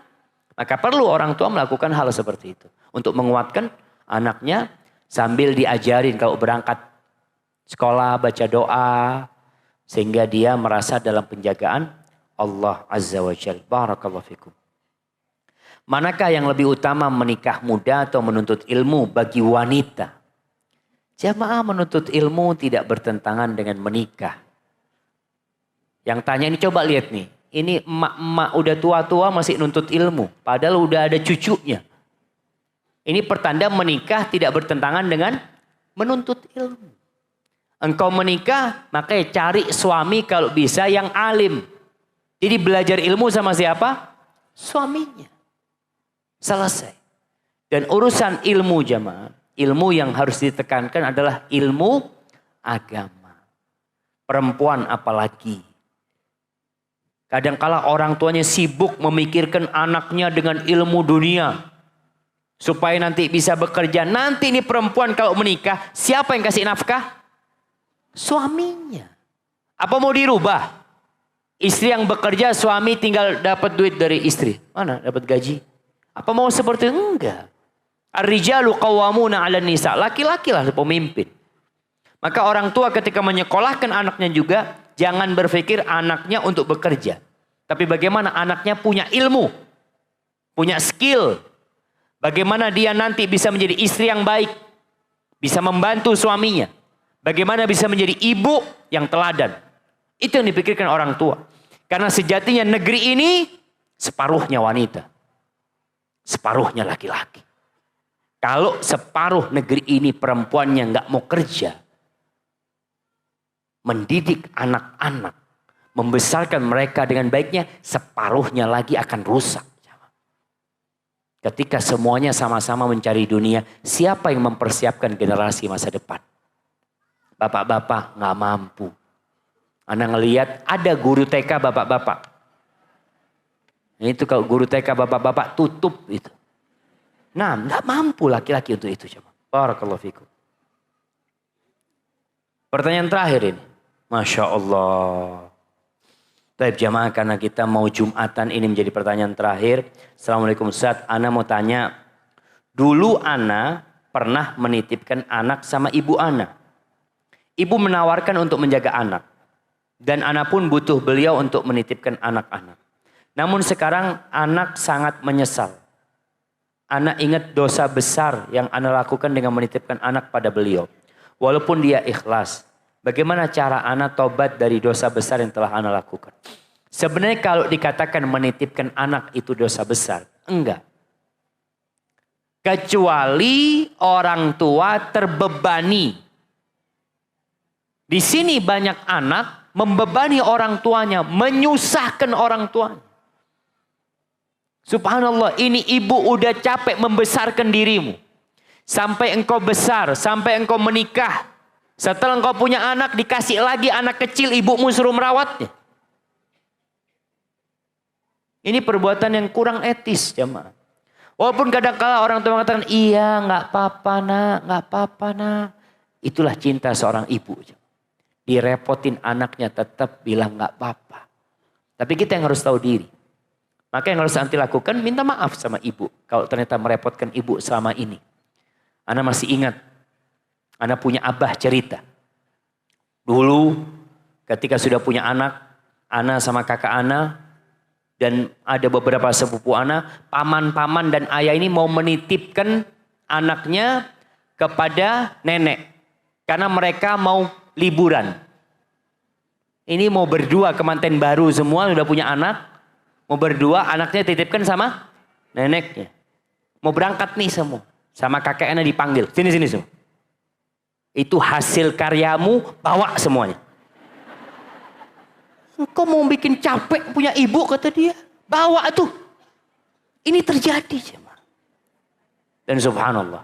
Maka perlu orang tua melakukan hal seperti itu. Untuk menguatkan anaknya sambil diajarin kalau berangkat sekolah baca doa. Sehingga dia merasa dalam penjagaan Allah Azza wa Jalla. Barakallahu fikum. Manakah yang lebih utama menikah muda atau menuntut ilmu bagi wanita? Jamaah menuntut ilmu tidak bertentangan dengan menikah. Yang tanya ini coba lihat nih. Ini emak-emak udah tua-tua masih nuntut ilmu. Padahal udah ada cucunya. Ini pertanda menikah tidak bertentangan dengan menuntut ilmu. Engkau menikah makanya cari suami kalau bisa yang alim. Jadi belajar ilmu sama siapa? Suaminya. Selesai. Dan urusan ilmu jamaah. Ilmu yang harus ditekankan adalah ilmu agama. Perempuan apalagi. Kadangkala orang tuanya sibuk memikirkan anaknya dengan ilmu dunia. Supaya nanti bisa bekerja. Nanti ini perempuan kalau menikah. Siapa yang kasih nafkah? Suaminya. Apa mau dirubah? Istri yang bekerja, suami tinggal dapat duit dari istri. Mana dapat gaji? Apa mau seperti itu? Enggak. Ar-rijalu qawwamuna 'alan nisa. Laki-laki lah pemimpin. Maka orang tua ketika menyekolahkan anaknya juga, jangan berpikir anaknya untuk bekerja. Tapi bagaimana anaknya punya ilmu, punya skill. Bagaimana dia nanti bisa menjadi istri yang baik, bisa membantu suaminya. Bagaimana bisa menjadi ibu yang teladan. Itu yang dipikirkan orang tua. Karena sejatinya negeri ini separuhnya wanita. Separuhnya laki-laki. Kalau separuh negeri ini perempuannya nggak mau kerja. Mendidik anak-anak. Membesarkan mereka dengan baiknya. Separuhnya lagi akan rusak. Ketika semuanya sama-sama mencari dunia. Siapa yang mempersiapkan generasi masa depan? Bapak-bapak nggak mampu. Anda ngelihat ada guru TK bapak-bapak. Itu kalau guru TK bapak-bapak tutup itu. Nah, enggak mampu laki-laki untuk itu. Barakallahu fikum. Pertanyaan terakhir ini. Masya Allah. Baik jamaah, karena kita mau Jumatan ini menjadi pertanyaan terakhir. Assalamualaikum Ustaz. Ana mau tanya. Dulu Ana pernah menitipkan anak sama ibu Ana. Ibu menawarkan untuk menjaga anak. Dan Ana pun butuh beliau untuk menitipkan anak-anak. Namun sekarang anak sangat menyesal. Ana ingat dosa besar yang Ana lakukan dengan menitipkan anak pada beliau. Walaupun dia ikhlas. Bagaimana cara Ana tobat dari dosa besar yang telah Ana lakukan? Sebenarnya kalau dikatakan menitipkan anak itu dosa besar. Enggak. Kecuali orang tua terbebani. Di sini banyak anak membebani orang tuanya, menyusahkan orang tuanya. Subhanallah, ini ibu udah capek membesarkan dirimu. Sampai engkau besar, sampai engkau menikah. Setelah engkau punya anak, dikasih lagi anak kecil, ibumu suruh merawatnya. Ini perbuatan yang kurang etis, jemaah. Walaupun kadang-kala orang tua mengatakan, iya nggak apa-apa nak, nggak apa-apa nak. Itulah cinta seorang ibu. Direpotin anaknya tetap bilang nggak apa-apa. Tapi kita yang harus tahu diri. Maka yang harus anti lakukan, minta maaf sama ibu. Kalau ternyata merepotkan ibu selama ini. Ana masih ingat, Ana punya abah cerita. Dulu ketika sudah punya anak, Ana sama kakak Ana, dan ada beberapa sepupu Ana, paman-paman dan ayah ini mau menitipkan anaknya kepada nenek. Karena mereka mau liburan. Ini mau berdua kemanten baru semua, sudah punya anak. Mau berdua, anaknya titipkan sama neneknya. Mau berangkat nih semua. Sama kakeknya dipanggil. Sini semua. Itu hasil karyamu, bawa semuanya. Engkau mau bikin capek punya ibu, kata dia. Bawa tuh. Ini terjadi. Dan subhanallah.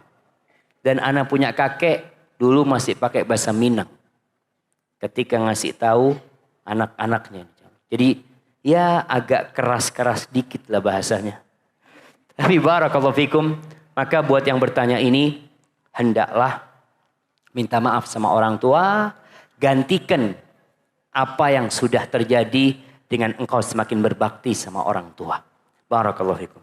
Dan anak punya kakek, dulu masih pakai bahasa Minang. Ketika ngasih tahu anak-anaknya. Jadi ya agak keras-keras dikit lah bahasanya. Tapi barakallahu fikum. Maka buat yang bertanya ini, hendaklah minta maaf sama orang tua. Gantikan apa yang sudah terjadi dengan engkau semakin berbakti sama orang tua. Barakallahu fikum.